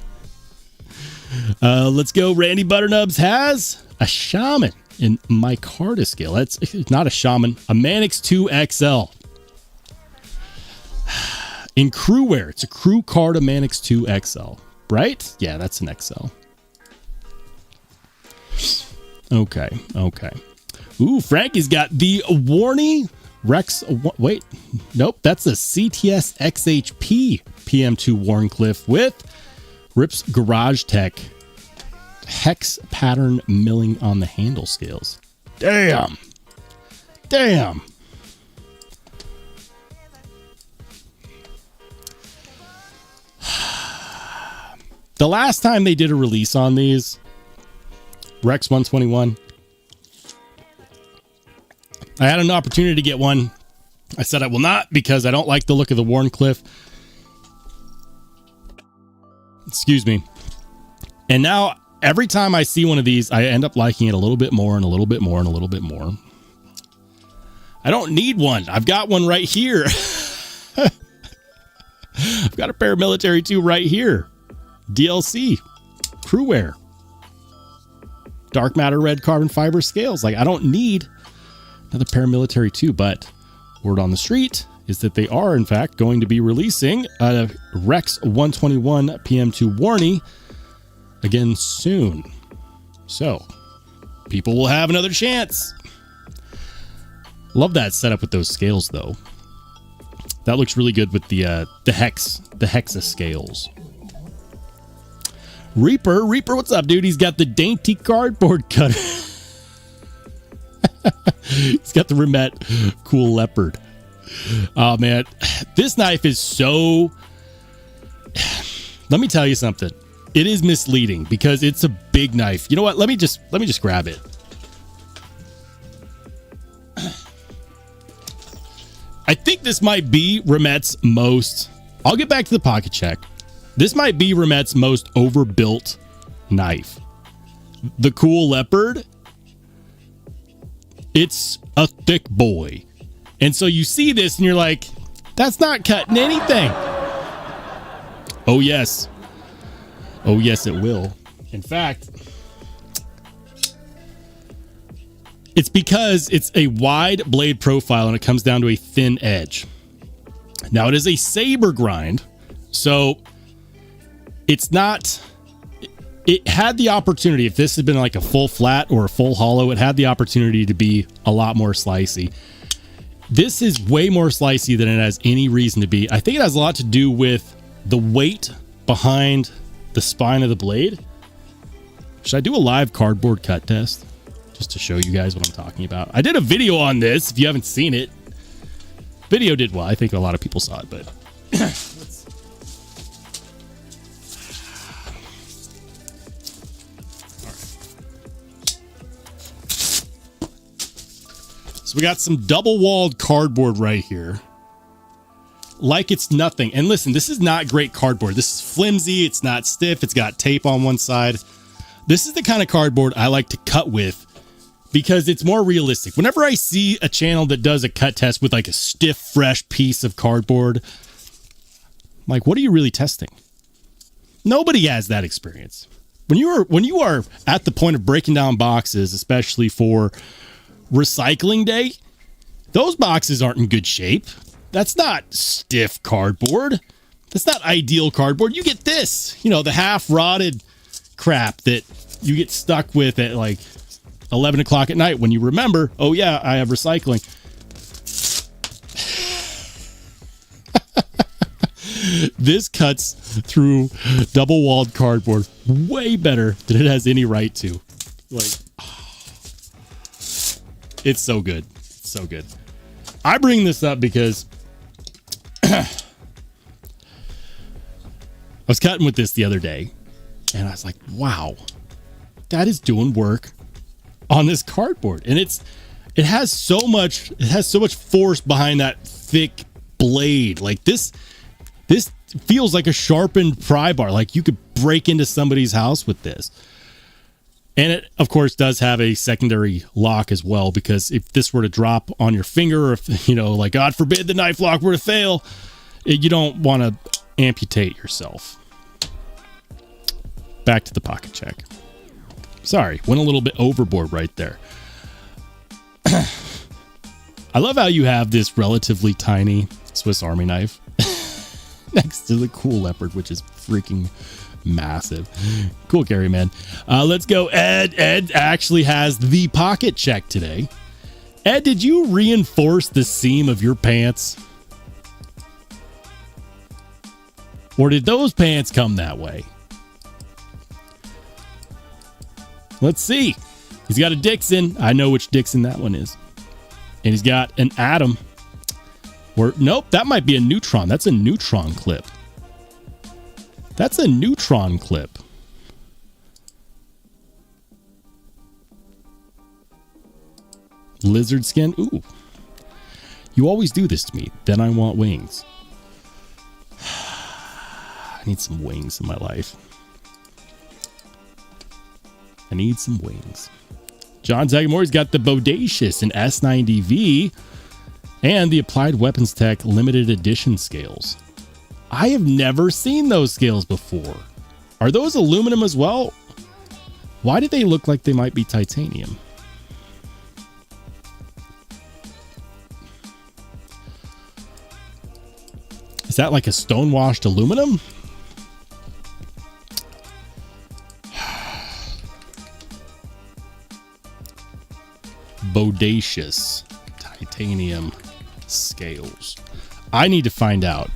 Let's go. Randy Butternubs has a Shaman in micarta scale. That's not a Shaman, a Manix 2 XL. In crew wear, it's a crew Carta Manix 2 XL, right? Yeah, that's an XL. Okay. Ooh, Frankie's got the Warney Rex. Wait, nope, that's a CTS XHP PM2 Warncliffe with Rips Garage Tech hex pattern milling on the handle scales. Damn. The last time they did a release on these, Rex 121, I had an opportunity to get one. I said I will not because I don't like the look of the Warncliffe. Excuse me. And now every time I see one of these, I end up liking it a little bit more and a little bit more and a little bit more. I don't need one. I've got one right here. I've got a paramilitary 2 right here. DLC. Crew wear. Dark matter red carbon fiber scales. Like, I don't need another paramilitary 2, but word on the street is that they are, in fact, going to be releasing a Rex 121 PM2 Warney again soon. So, people will have another chance. Love that setup with those scales, though. That looks really good with the hexa scales. Reaper, what's up, dude? He's got the dainty cardboard cutter. He's got the Remet cool leopard. Oh, man. This knife is so... Let me tell you something. It is misleading because it's a big knife. You know what? Let me just grab it. I think this might be Remet's most... I'll get back to the pocket check. This might be Remet's most overbuilt knife. The cool leopard. It's a thick boy. And so you see this and you're like, that's not cutting anything. Oh, yes. Oh, yes, it will. In fact, it's because it's a wide blade profile and it comes down to a thin edge. Now, it is a saber grind, so it's not... It had the opportunity, if this had been like a full flat or a full hollow, it had the opportunity to be a lot more slicey. This is way more slicey than it has any reason to be. I think it has a lot to do with the weight behind the spine of the blade. Should I do a live cardboard cut test? Just to show you guys what I'm talking about. I did a video on this, if you haven't seen it. Video did well. I think a lot of people saw it, but... So we got some double-walled cardboard right here. Like it's nothing. And listen, this is not great cardboard. This is flimsy. It's not stiff. It's got tape on one side. This is the kind of cardboard I like to cut with because it's more realistic. Whenever I see a channel that does a cut test with like a stiff, fresh piece of cardboard, I'm like, what are you really testing? Nobody has that experience. When you are at the point of breaking down boxes, especially for recycling day, those boxes aren't in good shape. That's not stiff cardboard. That's not ideal cardboard. You get this, the half rotted crap that you get stuck with at like 11 o'clock at night when you remember, oh yeah, I have recycling. This cuts through double-walled cardboard way better than it has any right to. Like, it's so good. It's so good. I bring this up because I was cutting with this the other day, and I was like, wow, that is doing work on this cardboard. And it has so much force behind that thick blade. Like this feels like a sharpened pry bar. Like you could break into somebody's house with this. And it, of course, does have a secondary lock as well, because if this were to drop on your finger, or if, like God forbid the knife lock were to fail, you don't want to amputate yourself. Back to the pocket check. Sorry, went a little bit overboard right there. I love how you have this relatively tiny Swiss Army knife next to the cool leopard, which is freaking massive. Cool carry, man. Let's go, Ed. Ed actually has the pocket check today. Ed, did you reinforce the seam of your pants? Or did those pants come that way? Let's see. He's got a Dixon. I know which Dixon that one is. And he's got an Atom. Or nope, that might be a Neutron. That's a Neutron clip. That's a Neutron clip. Lizard skin. Ooh. You always do this to me. Then I want wings. I need some wings in my life. I need some wings. John Zagamore's got the Bodacious in S90V and the Applied Weapons Tech limited edition scales. I have never seen those scales before. Are those aluminum as well? Why do they look like they might be titanium? Is that like a stone-washed aluminum? Bodacious titanium scales. I need to find out.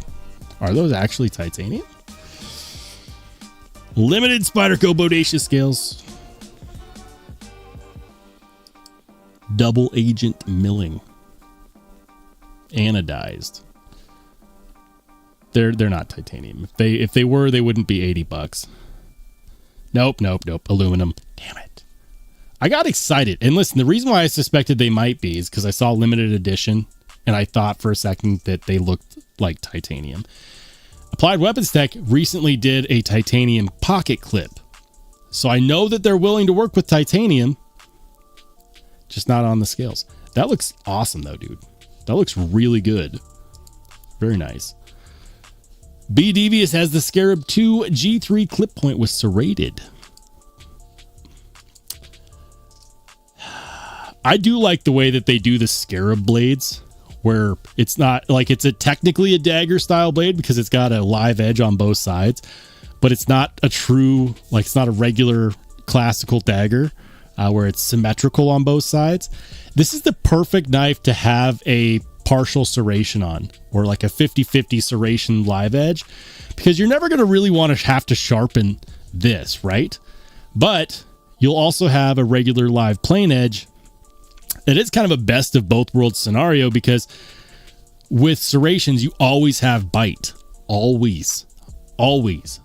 Are those actually titanium? Limited Spyderco Bodacious scales. Double agent milling. Anodized. They're not titanium. If they were, they wouldn't be $80. Nope. Aluminum. Damn it. I got excited. And listen, the reason why I suspected they might be is because I saw limited edition and I thought for a second that they looked like titanium. Applied Weapons Tech recently did a titanium pocket clip. So I know that they're willing to work with titanium, just not on the scales. That looks awesome though, dude. That looks really good. Very nice. B. Devious has the Scarab 2 G3 clip point with serrated. I do like the way that they do the Scarab blades, where it's not like it's technically a dagger style blade because it's got a live edge on both sides, but it's not a true, like it's not a regular classical dagger where it's symmetrical on both sides. This is the perfect knife to have a partial serration on, or like a 50-50 serration live edge, because you're never going to really want to have to sharpen this, right? But you'll also have a regular live plane edge. It is kind of a best of both worlds scenario, because with serrations, you always have bite. Always.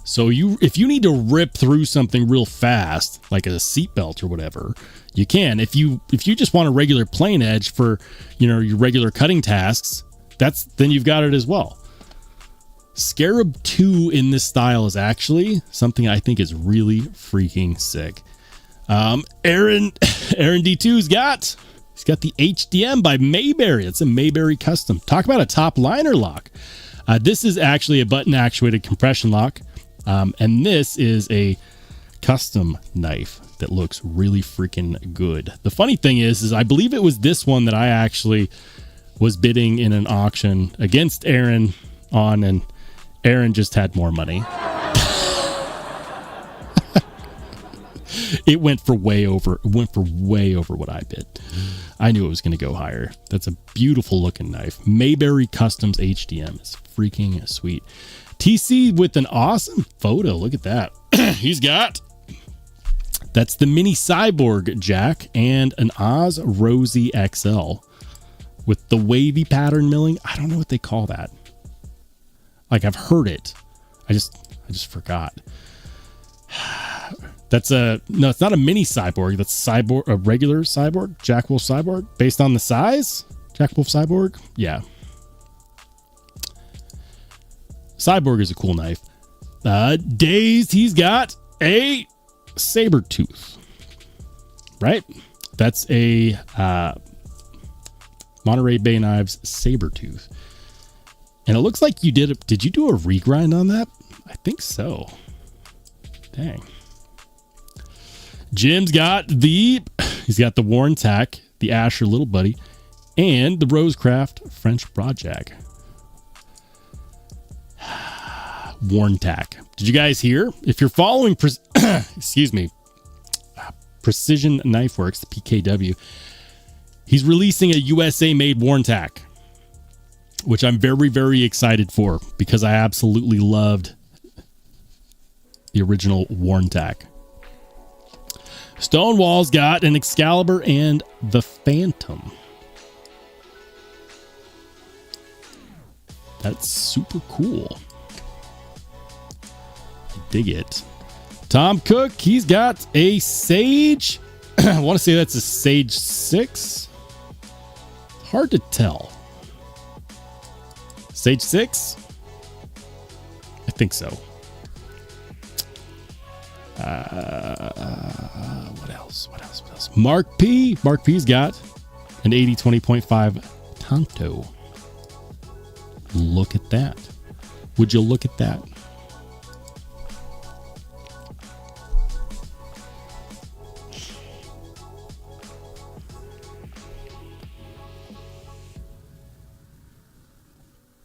So if you need to rip through something real fast, like a seatbelt or whatever, you can. If you just want a regular plane edge for, your regular cutting tasks, then you've got it as well. Scarab 2 in this style is actually something I think is really freaking sick. Aaron D2's he's got the HDM by Mayberry. It's a Mayberry custom. Talk about a top liner lock. This is actually a button actuated compression lock. And this is a custom knife that looks really freaking good. The funny thing is I believe it was this one that I actually was bidding in an auction against Aaron on, and Aaron just had more money. It went for way over what I bid. I knew it was going to go higher. That's a beautiful looking knife. Mayberry Customs HDM is freaking sweet. TC with an awesome photo. Look at that. That's the mini cyborg jack and an Oz Rosie XL with the wavy pattern milling. I don't know what they call that. Like, I've heard it. I just forgot. It's not a mini cyborg. That's a regular cyborg, Jack Wolf cyborg, based on the size. Jack Wolf cyborg. Yeah. Cyborg is a cool knife. Dazed, he's got a saber tooth, right? That's a Monterey Bay Knives saber tooth. And it looks like did you do a regrind on that? I think so. Dang. Jim's got the Warren Tack, the Asher Little Buddy, and the Rosecraft French Broadjack. Warren Tack. Did you guys hear? If you're following, Precision Knife Works, the PKW, he's releasing a USA-made Warren Tack, which I'm very, very excited for because I absolutely loved the original Warren Tack. Stonewall's got an Excalibur and the Phantom. That's super cool. I dig it. Tom Cook, he's got a Sage. I want to say that's a Sage 6. Hard to tell. Sage 6? I think so. What else? Mark P's got an 80-20.5 Tanto. Look at that. Would you look at that?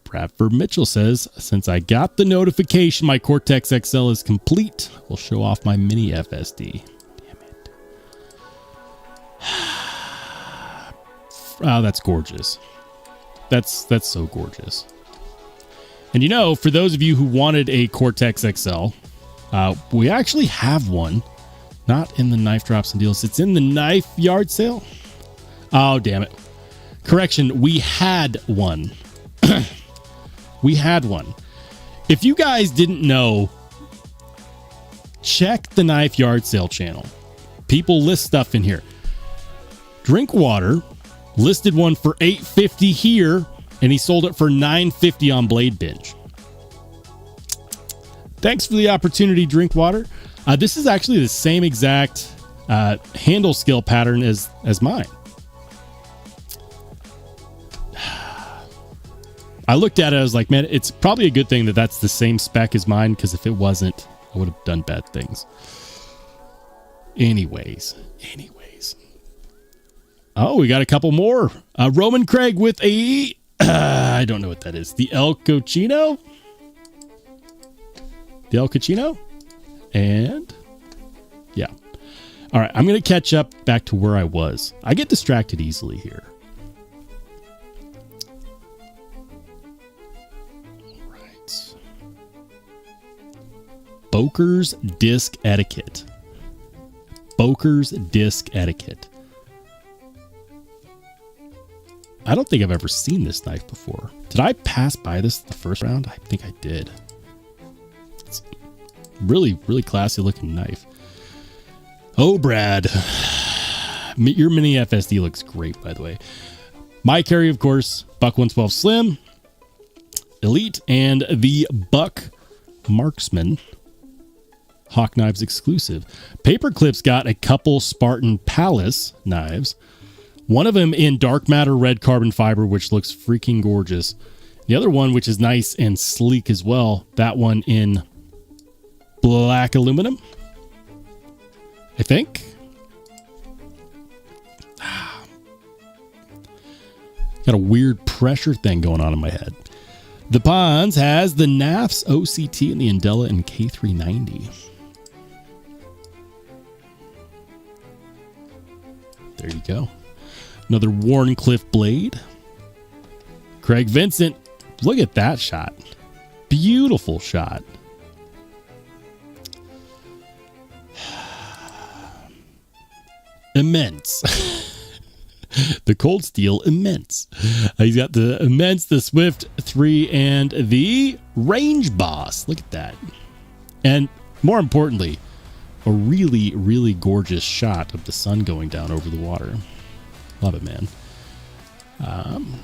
Bradford Mitchell says, since I got the notification my Cortex XL is complete, we'll show off my mini FSD. Damn it. Oh, that's gorgeous. That's so gorgeous. And for those of you who wanted a Cortex XL, we actually have one. Not in the knife drops and deals. It's in the knife yard sale. Oh, damn it. Correction, we had one. We had one. If you guys didn't know, check the knife yard sale channel. People list stuff in here. Drinkwater listed one for $850 here, and he sold it for $950 on Blade Binge. Thanks for the opportunity, Drinkwater. This is actually the same exact handle skill pattern as mine. I looked at it, I was like, man, it's probably a good thing that that's the same spec as mine, because if it wasn't, I would have done bad things. Anyways. Oh, we got a couple more. Roman Craig with a, I don't know what that is. The El Cochino? And yeah. All right, I'm going to catch up back to where I was. I get distracted easily here. Boker's disc etiquette. I don't think I've ever seen this knife before. Did I pass by this the first round? I think I did. It's really, really classy looking knife. Oh, Brad. Your mini FSD looks great, by the way. My carry, of course, Buck 112 Slim, Elite, and the Buck Marksman Hawk Knives exclusive. Paperclip's got a couple Spartan Palace knives. One of them in dark matter red carbon fiber, which looks freaking gorgeous. The other one, which is nice and sleek as well, that one in black aluminum, I think. Got a weird pressure thing going on in my head. The Pons has the NAFS OCT and the Andela and K390. There you go. Another Warncliffe blade. Craig Vincent. Look at that shot. Beautiful shot. Immense. The Cold Steel Immense. He's got the Immense, the Swift 3, and the Range Boss. Look at that. And more importantly, a really, really gorgeous shot of the sun going down over the water. Love it, man.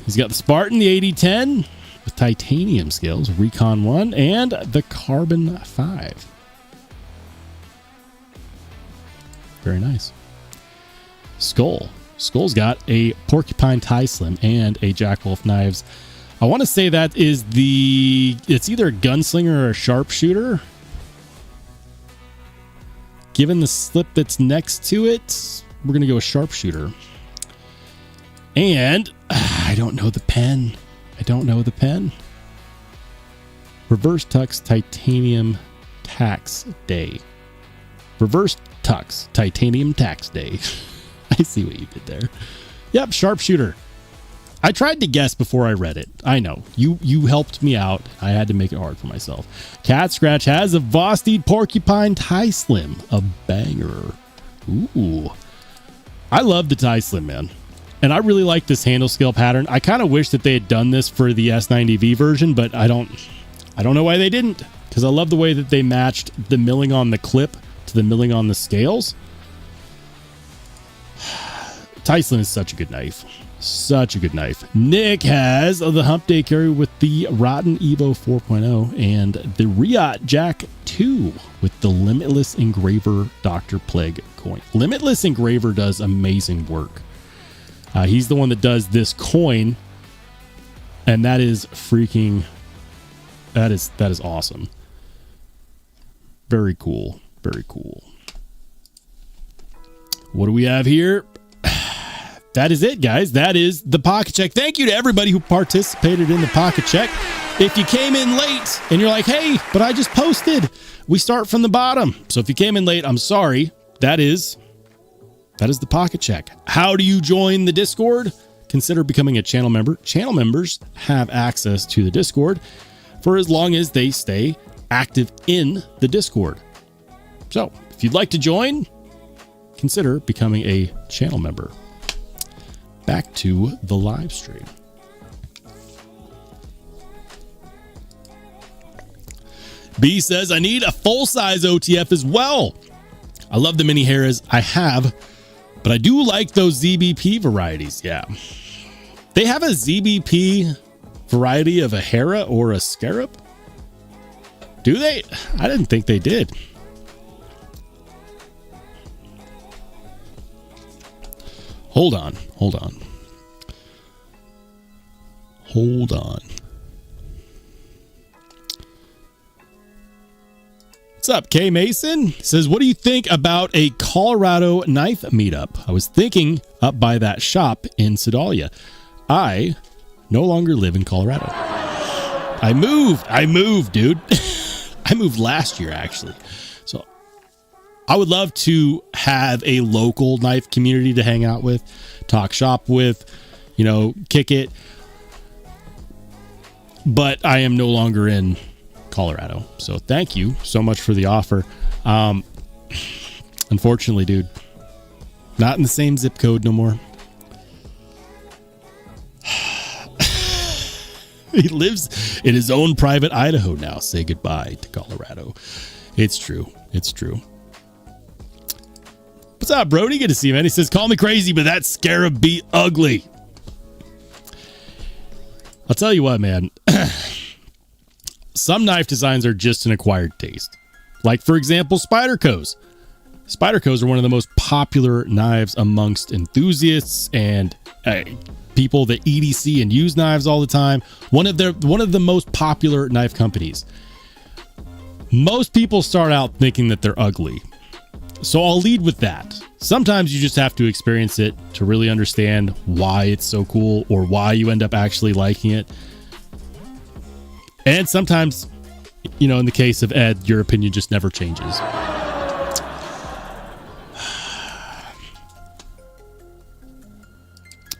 He's got the Spartan, the 8010 with titanium scales, Recon 1, and the Carbon 5. Very nice. Skull. Skull's got a Porcupine Tie Slim and a Jack Wolf Knives. I want to say that is it's either a gunslinger or a sharpshooter. Given the slip that's next to it, we're going to go with sharpshooter. And I don't know the pen. Reverse Tux Titanium Tax Day. Reverse Tux Titanium Tax Day. I see what you did there. Yep, sharpshooter. I tried to guess before I read it. I know. You helped me out. I had to make it hard for myself. Cat Scratch has a Vosteed Porcupine Tie Slim. A banger. Ooh. I love the Tie Slim, man. And I really like this handle scale pattern. I kind of wish that they had done this for the S90V version, but I don't know why they didn't. Because I love the way that they matched the milling on the clip to the milling on the scales. Tie Slim is such a good knife. Such a good knife. Nick has the Hump Day carry with the Rotten Evo 4.0 and the Riot Jack 2 with the Limitless Engraver Dr. Plague coin. Limitless Engraver does amazing work. He's the one that does this coin, and that is freaking... That is awesome. Very cool. Very cool. What do we have here? That is it, guys. That is the Pocket Check. Thank you to everybody who participated in the Pocket Check. If you came in late and you're like, hey, but I just posted, we start from the bottom. So if you came in late, I'm sorry. That is the Pocket Check. How do you join the Discord? Consider becoming a channel member. Channel members have access to the Discord for as long as they stay active in the Discord. So if you'd like to join, consider becoming a channel member. Back to the live stream. B says, I need a full-size OTF as well. I love the mini Heras I have, but I do like those ZBP varieties. Yeah. They have a ZBP variety of a Hera or a Scarab? Do they? I didn't think they did. Hold on. What's up, K Mason? Says, what do you think about a Colorado knife meetup? I was thinking up by that shop in Sedalia. I no longer live in Colorado. I moved, dude. I moved last year, actually. So I would love to have a local knife community to hang out with, talk shop with, kick it. But I am no longer in Colorado. So thank you so much for the offer. Unfortunately, dude, not in the same zip code no more. He lives in his own private Idaho now. Say goodbye to Colorado. It's true. What's up, Brody? Good to see you, man. He says, call me crazy, but that Scarab be ugly. I'll tell you what, man. Some knife designs are just an acquired taste. Like, for example, Spydercos. Spydercos are one of the most popular knives amongst enthusiasts and people that EDC and use knives all the time. One of the most popular knife companies. Most people start out thinking that they're ugly. So I'll lead with that. Sometimes you just have to experience it to really understand why it's so cool or why you end up actually liking it. And sometimes, you know, in the case of Ed, your opinion just never changes.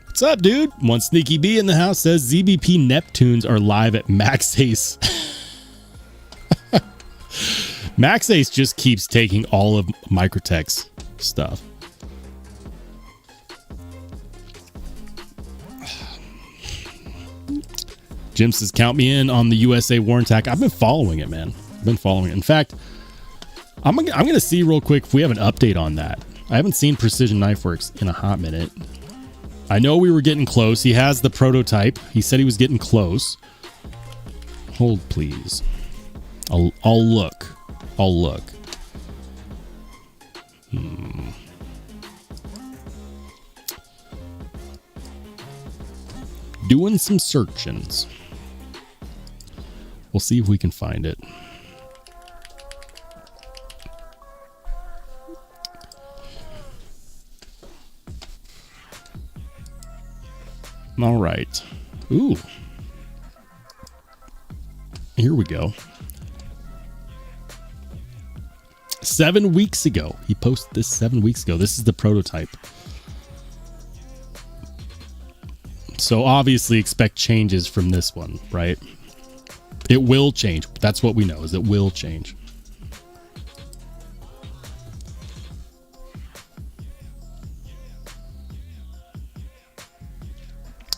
What's up, dude? One Sneaky B in the house says ZBP Neptunes are live at Max Ace. Max Ace just keeps taking all of Microtech's stuff. Jim says, count me in on the USA War Attack. I've been following it, man. I've been following it. In fact, I'm going to see real quick if we have an update on that. I haven't seen Precision Knife Works in a hot minute. I know we were getting close. He has the prototype. He said he was getting close. Hold, please. I'll look. I'll look. Doing some searchings. We'll see if we can find it. All right. Ooh. Here we go. 7 weeks ago. He posted this 7 weeks ago. This is the prototype. So obviously expect changes from this one, right? It will change. That's what we know, is it will change.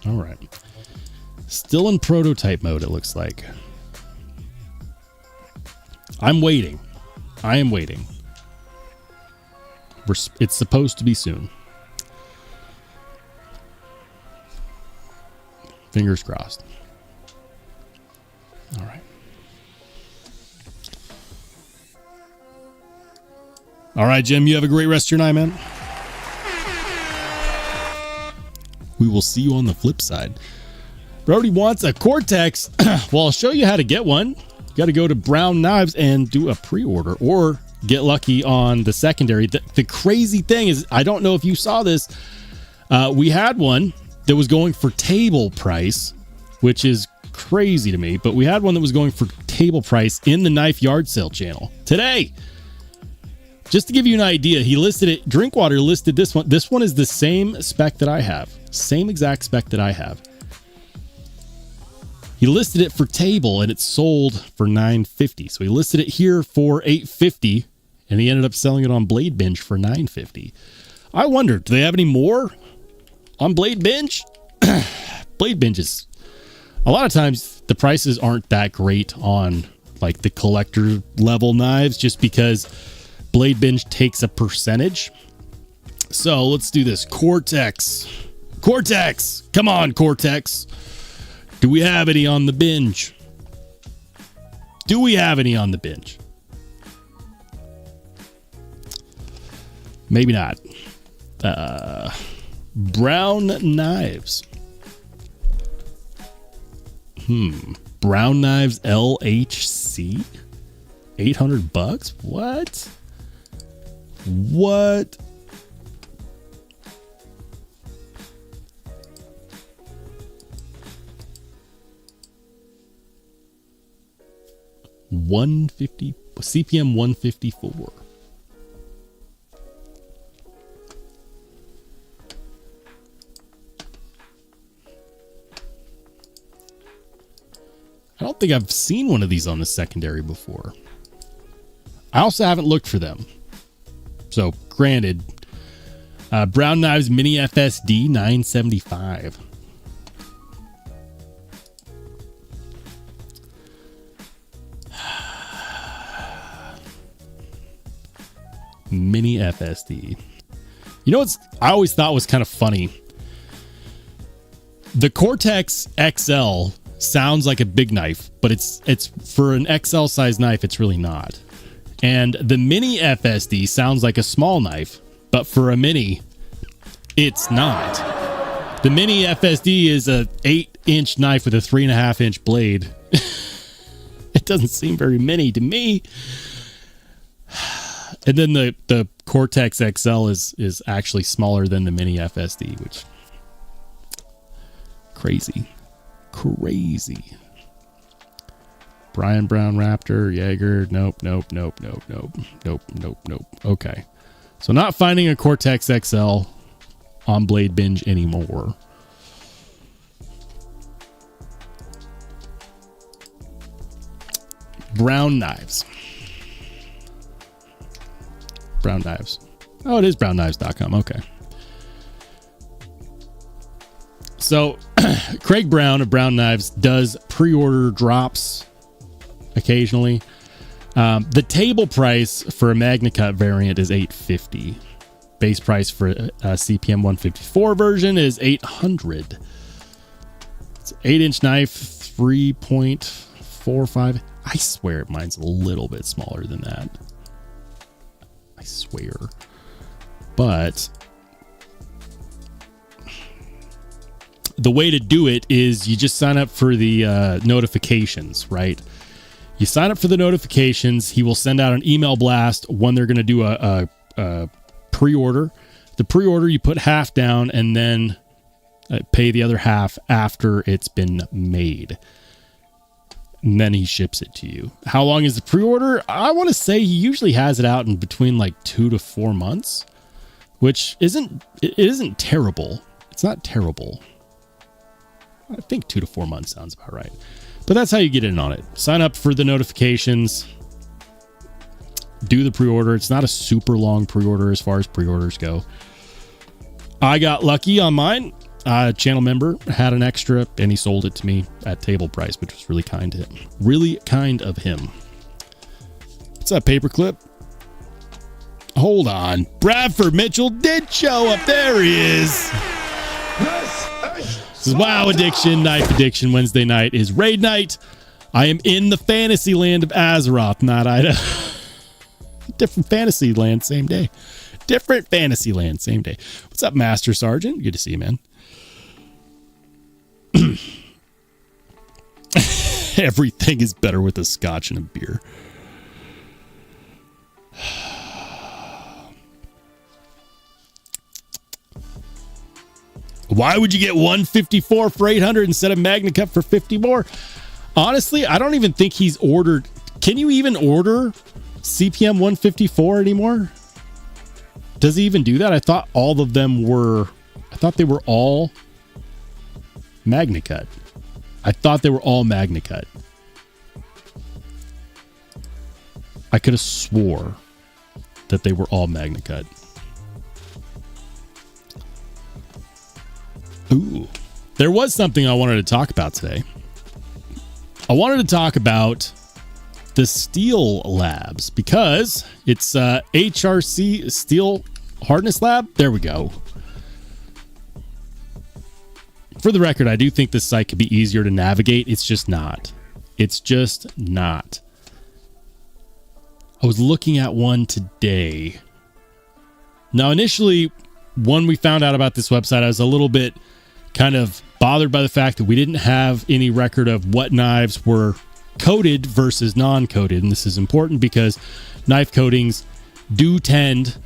All right. Still in prototype mode, it looks like. I'm waiting. I am waiting. It's supposed to be soon. Fingers crossed. All right. All right, Jim, you have a great rest of your night, man. We will see you on the flip side. Brody wants a Cortex. Well, I'll show you how to get one. You got to go to Brown Knives and do a pre-order or get lucky on the secondary. The crazy thing is, I don't know if you saw this. We had one that was going for table price, which is crazy to me, but we had one that was going for table price in the knife yard sale channel today. Just to give you an idea, he listed it. Drinkwater listed this one. This one is the same spec that I have. Same exact spec that I have. He listed it for table and it sold for $950. So he listed it here for $850 and he ended up selling it on Blade Binge for $950. I wonder, do they have any more on Blade Binge? Blade Binge is, a lot of times the prices aren't that great on like the collector level knives just because Blade Binge takes a percentage. So let's do this. Cortex. Come on, Cortex. Do we have any on the binge? Maybe not. Brown Knives. Brown Knives LHC? $800? What? $150 CPM 154. I don't think I've seen one of these on the secondary before. I also haven't looked for them. So, granted, Brown Knives Mini FSD $975. Mini FSD. You know what's I always thought was kind of funny? The Cortex XL sounds like a big knife, but it's for an XL size knife, it's really not. And the mini FSD sounds like a small knife, but for a mini, it's not. The mini FSD is a 8-inch knife with a 3.5-inch blade. It doesn't seem very mini to me. And then the Cortex XL is actually smaller than the mini FSD, which crazy. Brian Brown Raptor, Jaeger, nope. Okay. So not finding a Cortex XL on Blade Binge anymore. Brown knives. Oh, it is brownknives.com. Okay. So Craig Brown of Brown Knives does pre-order drops occasionally. The table price for a MagnaCut variant is $850. Base price for a CPM 154 version is $800. It's an 8-inch knife, 3.45. I swear mine's a little bit smaller than that. I swear. But the way to do it is you just sign up for the notifications, right? You sign up for the notifications. He will send out an email blast when they're going to do a pre-order. The pre-order, you put half down and then pay the other half after it's been made. And then he ships it to you. How long is the pre-order? I want to say he usually has it out in between like 2 to 4 months, which isn't terrible. It's not terrible. I think 2 to 4 months sounds about right. But that's how you get in on it. Sign up for the notifications. Do the pre-order. It's not a super long pre-order as far as pre-orders go. I got lucky on mine. Channel member had an extra and he sold it to me at table price, which was really kind to him. Really kind of him. What's up, Paperclip? Hold on. Bradford Mitchell did show up. There he is. This is WoW Addiction, Knife Addiction. Wednesday night is Raid Night. I am in the fantasy land of Azeroth, not Idaho. Different fantasy land, same day. Different fantasy land, same day. What's up, Master Sergeant? Good to see you, man. Everything is better with a scotch and a beer. Why would you get 154 for 800 instead of MagnaCut for 50 more? Honestly, I don't even think he's ordered. Can you even order CPM 154 anymore? Does he even do that? I thought all of them were. I thought they were all MagnaCut. I thought they were all MagnaCut. I could have swore that they were all MagnaCut. Ooh. There was something I wanted to talk about today. I wanted to talk about the Steel Labs because it's HRC Steel Hardness Lab. There we go. For the record, I do think this site could be easier to navigate. It's just not. It's just not. I was looking at one today. Now, initially, when we found out about this website, I was a little bit kind of bothered by the fact that we didn't have any record of what knives were coated versus non-coated. And this is important because knife coatings do tend,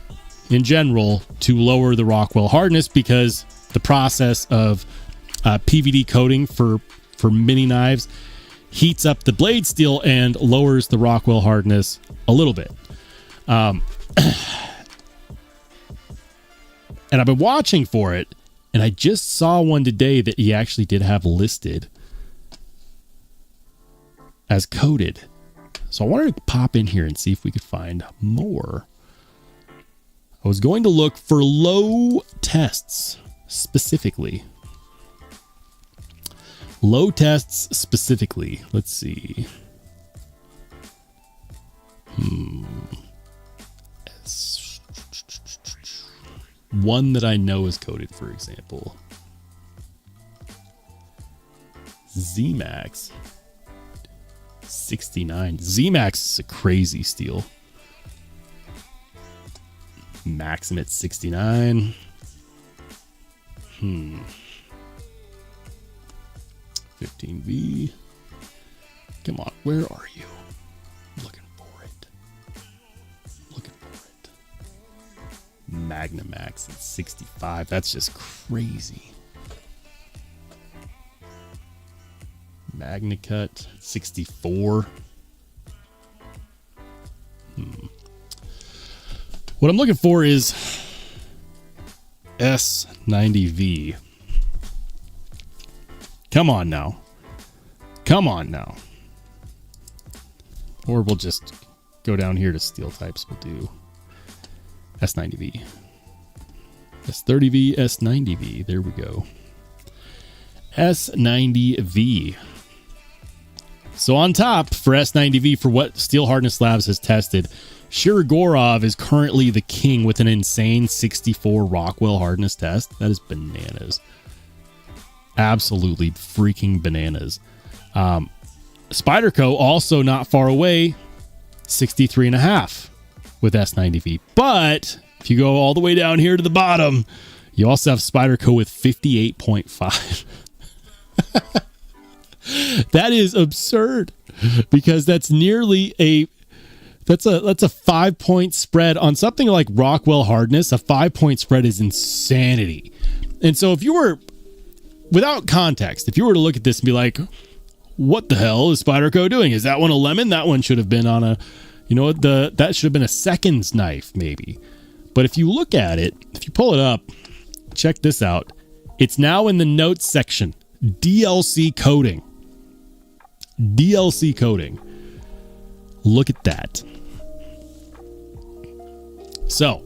in general, to lower the Rockwell hardness because the process of PVD coating for mini knives heats up the blade steel and lowers the Rockwell hardness a little bit. And I've been watching for it, and I just saw one today that he actually did have listed as coated. So I wanted to pop in here and see if we could find more. I was going to look for low tests specifically. Low tests specifically. Let's see. One that I know is coated, for example. ZMAX 69. ZMAX is a crazy steel. Maxim at 69. 15V. Come on, where are you? Looking for it. Magnamax at 65. That's just crazy. MagnaCut 64. What I'm looking for is S90V. Come on now. Or we'll just go down here to steel types. We'll do S90V. S30V, S90V. There we go. S90V. So on top for S90V, for what Steel Hardness Labs has tested, Shirogorov is currently the king with an insane 64 Rockwell hardness test. That is bananas. Absolutely freaking bananas. Spyderco, also not far away, 63.5 with S90V. But if you go all the way down here to the bottom, you also have Spyderco with 58.5. That is absurd, because that's nearly that's a 5-point spread on something like Rockwell hardness. A 5-point spread is insanity. And so if you were, without context, if you were to look at this and be like, what the hell is Spyderco doing? Is that one a lemon? That one should have been on a, that should have been a seconds knife maybe. But if you look at it, if you pull it up, check this out. It's now in the notes section. DLC coding. Look at that. So,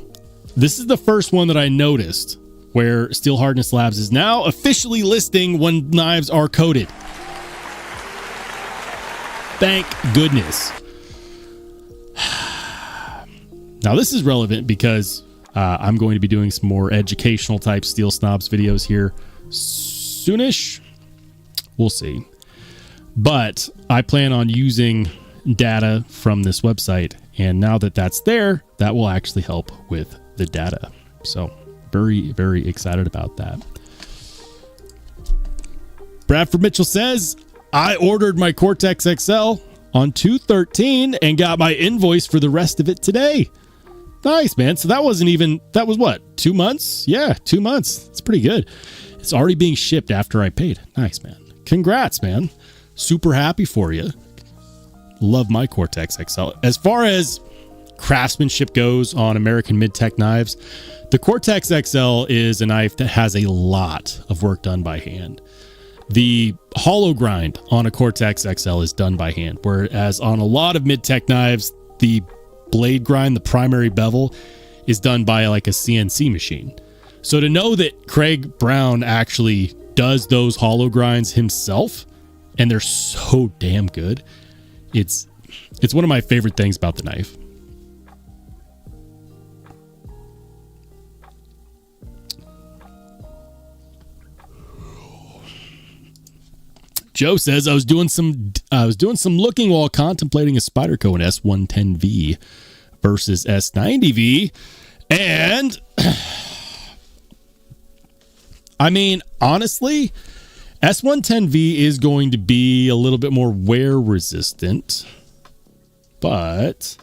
this is the first one that I noticed where Steel Hardness Labs is now officially listing when knives are coated. Thank goodness. Now, this is relevant because I'm going to be doing some more educational type Steel Snobs videos here soonish. We'll see. But I plan on using data from this website, and now that that's there, that will actually help with the data. So very, very excited about that. Bradford Mitchell says, I ordered my Cortex XL on 2/13 and got my invoice for the rest of it today. Nice, man. So that was what, 2 months? Yeah, 2 months. It's pretty good. It's already being shipped after I paid. Nice, man. Congrats, man. Super happy for you. Love my Cortex XL. As far as craftsmanship goes on American Midtech knives, the Cortex XL is a knife that has a lot of work done by hand. The hollow grind on a Cortex XL is done by hand, whereas on a lot of Midtech knives, the blade grind, the primary bevel, is done by like a CNC machine. So to know that Craig Brown actually does those hollow grinds himself, and they're so damn good, it's one of my favorite things about the knife. Joe says, I was doing some looking while contemplating a Spyderco in S110V versus S90V, and I mean, honestly, S110V is going to be a little bit more wear resistant, but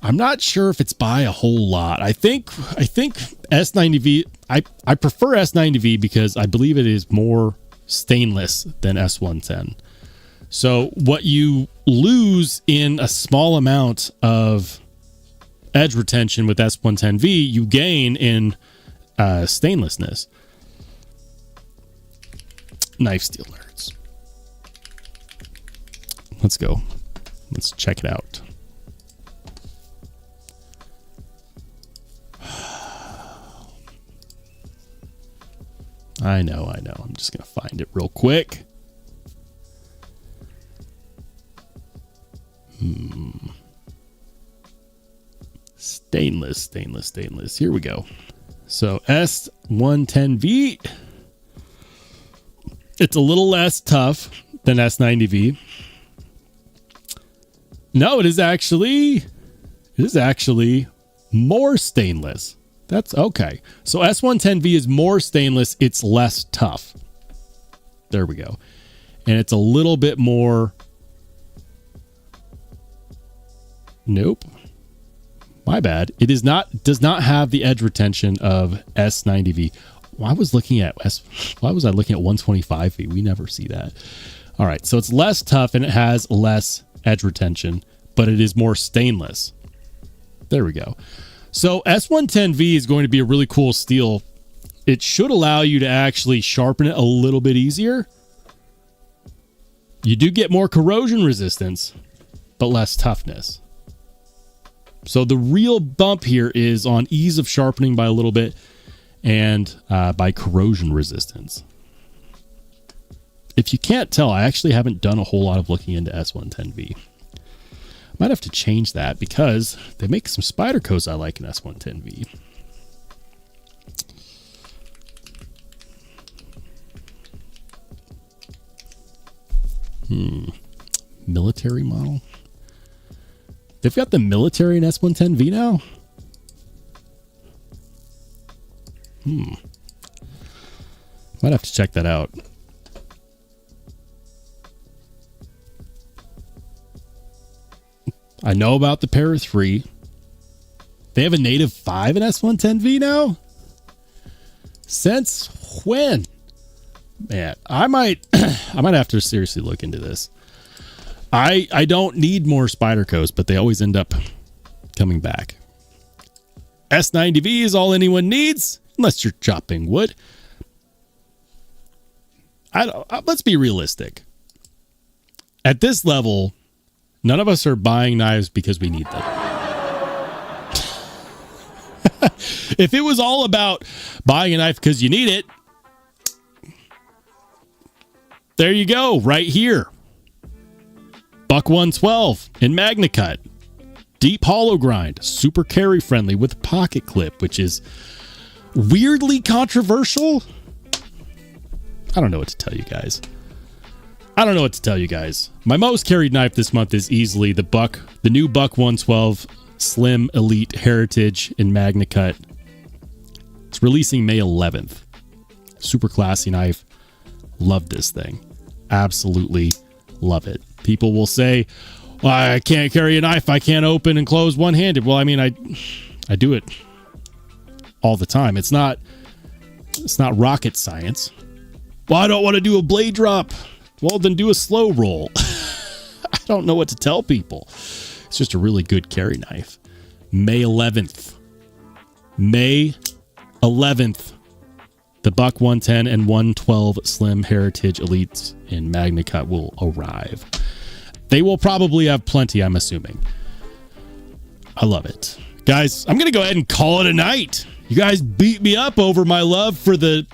I'm not sure if it's by a whole lot. I think S90V, I prefer S90V because I believe it is more stainless than S110. So what you lose in a small amount of edge retention with S110V, you gain in stainlessness. Knife steel nerds. Let's go. Let's check it out. I know. I'm just going to find it real quick. Stainless. Here we go. So S110V, it's a little less tough than S90V. No, it is actually More stainless. That's okay. So S110V is more stainless. It's less tough. There we go. And it's a little bit more. Nope. My bad. It does not have the edge retention of S90V. Why was I looking at 125V? We never see that. All right, so it's less tough and it has less edge retention, but it is more stainless. There we go. So S110V is going to be a really cool steel. It should allow you to actually sharpen it a little bit easier. You do get more corrosion resistance, but less toughness. So the real bump here is on ease of sharpening by a little bit and by corrosion resistance. If you can't tell, I actually haven't done a whole lot of looking into S110V. Might have to change that because they make some Spydercos I like in S110V. Military model. They've got the military in S110V now? Might have to check that out. I know about the Para 3. They have a native 5 in S110V now? Since when? Man, I might have to seriously look into this. I don't need more Spydercos, but they always end up coming back. S90V is all anyone needs, unless you're chopping wood. Let's be realistic. At this level, none of us are buying knives because we need them. If it was all about buying a knife because you need it, there you go, right here. Buck 112 in Magna Cut. Deep hollow grind, super carry friendly with pocket clip, which is weirdly controversial. I don't know what to tell you guys. My most carried knife this month is easily the new Buck 112 Slim Elite Heritage in Magna Cut. It's releasing May 11th. Super classy knife. Love this thing. Absolutely love it. People will say, well, I can't carry a knife I can't open and close one-handed. Well, I mean, I do it all the time. It's not rocket science. Well, I don't want to do a blade drop. Well, then do a slow roll. I don't know what to tell people. It's just a really good carry knife. May 11th. May 11th. The Buck 110 and 112 Slim Heritage Elites in Magna Cut will arrive. They will probably have plenty, I'm assuming. I love it. Guys, I'm going to go ahead and call it a night. You guys beat me up over my love for the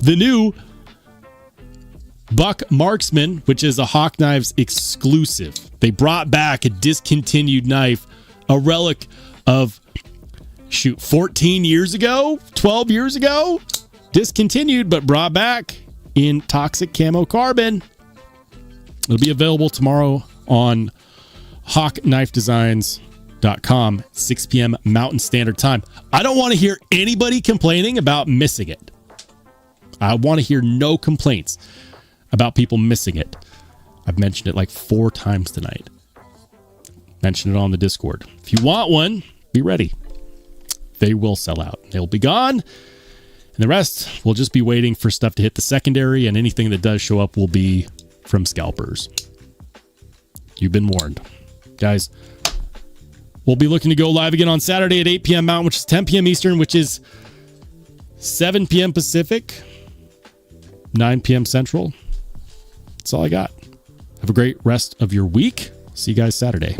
the new Buck Marksman, which is a Hawk Knives exclusive. They brought back a discontinued knife, a relic of 14 years ago, 12 years ago, discontinued, but brought back in toxic camo carbon. It'll be available tomorrow on hawkknifedesigns.com, 6 p.m. Mountain Standard Time. I don't want to hear anybody complaining about missing it. I want to hear no complaints about people missing it. I've mentioned it like 4 times tonight. Mentioned it on the Discord. If you want one, be ready. They will sell out. They'll be gone. And the rest will just be waiting for stuff to hit the secondary, and anything that does show up will be from scalpers. You've been warned. Guys, we'll be looking to go live again on Saturday at 8 p.m. Mountain, which is 10 p.m. Eastern, which is 7 p.m. Pacific, 9 p.m. Central. That's all I got. Have a great rest of your week. See you guys Saturday.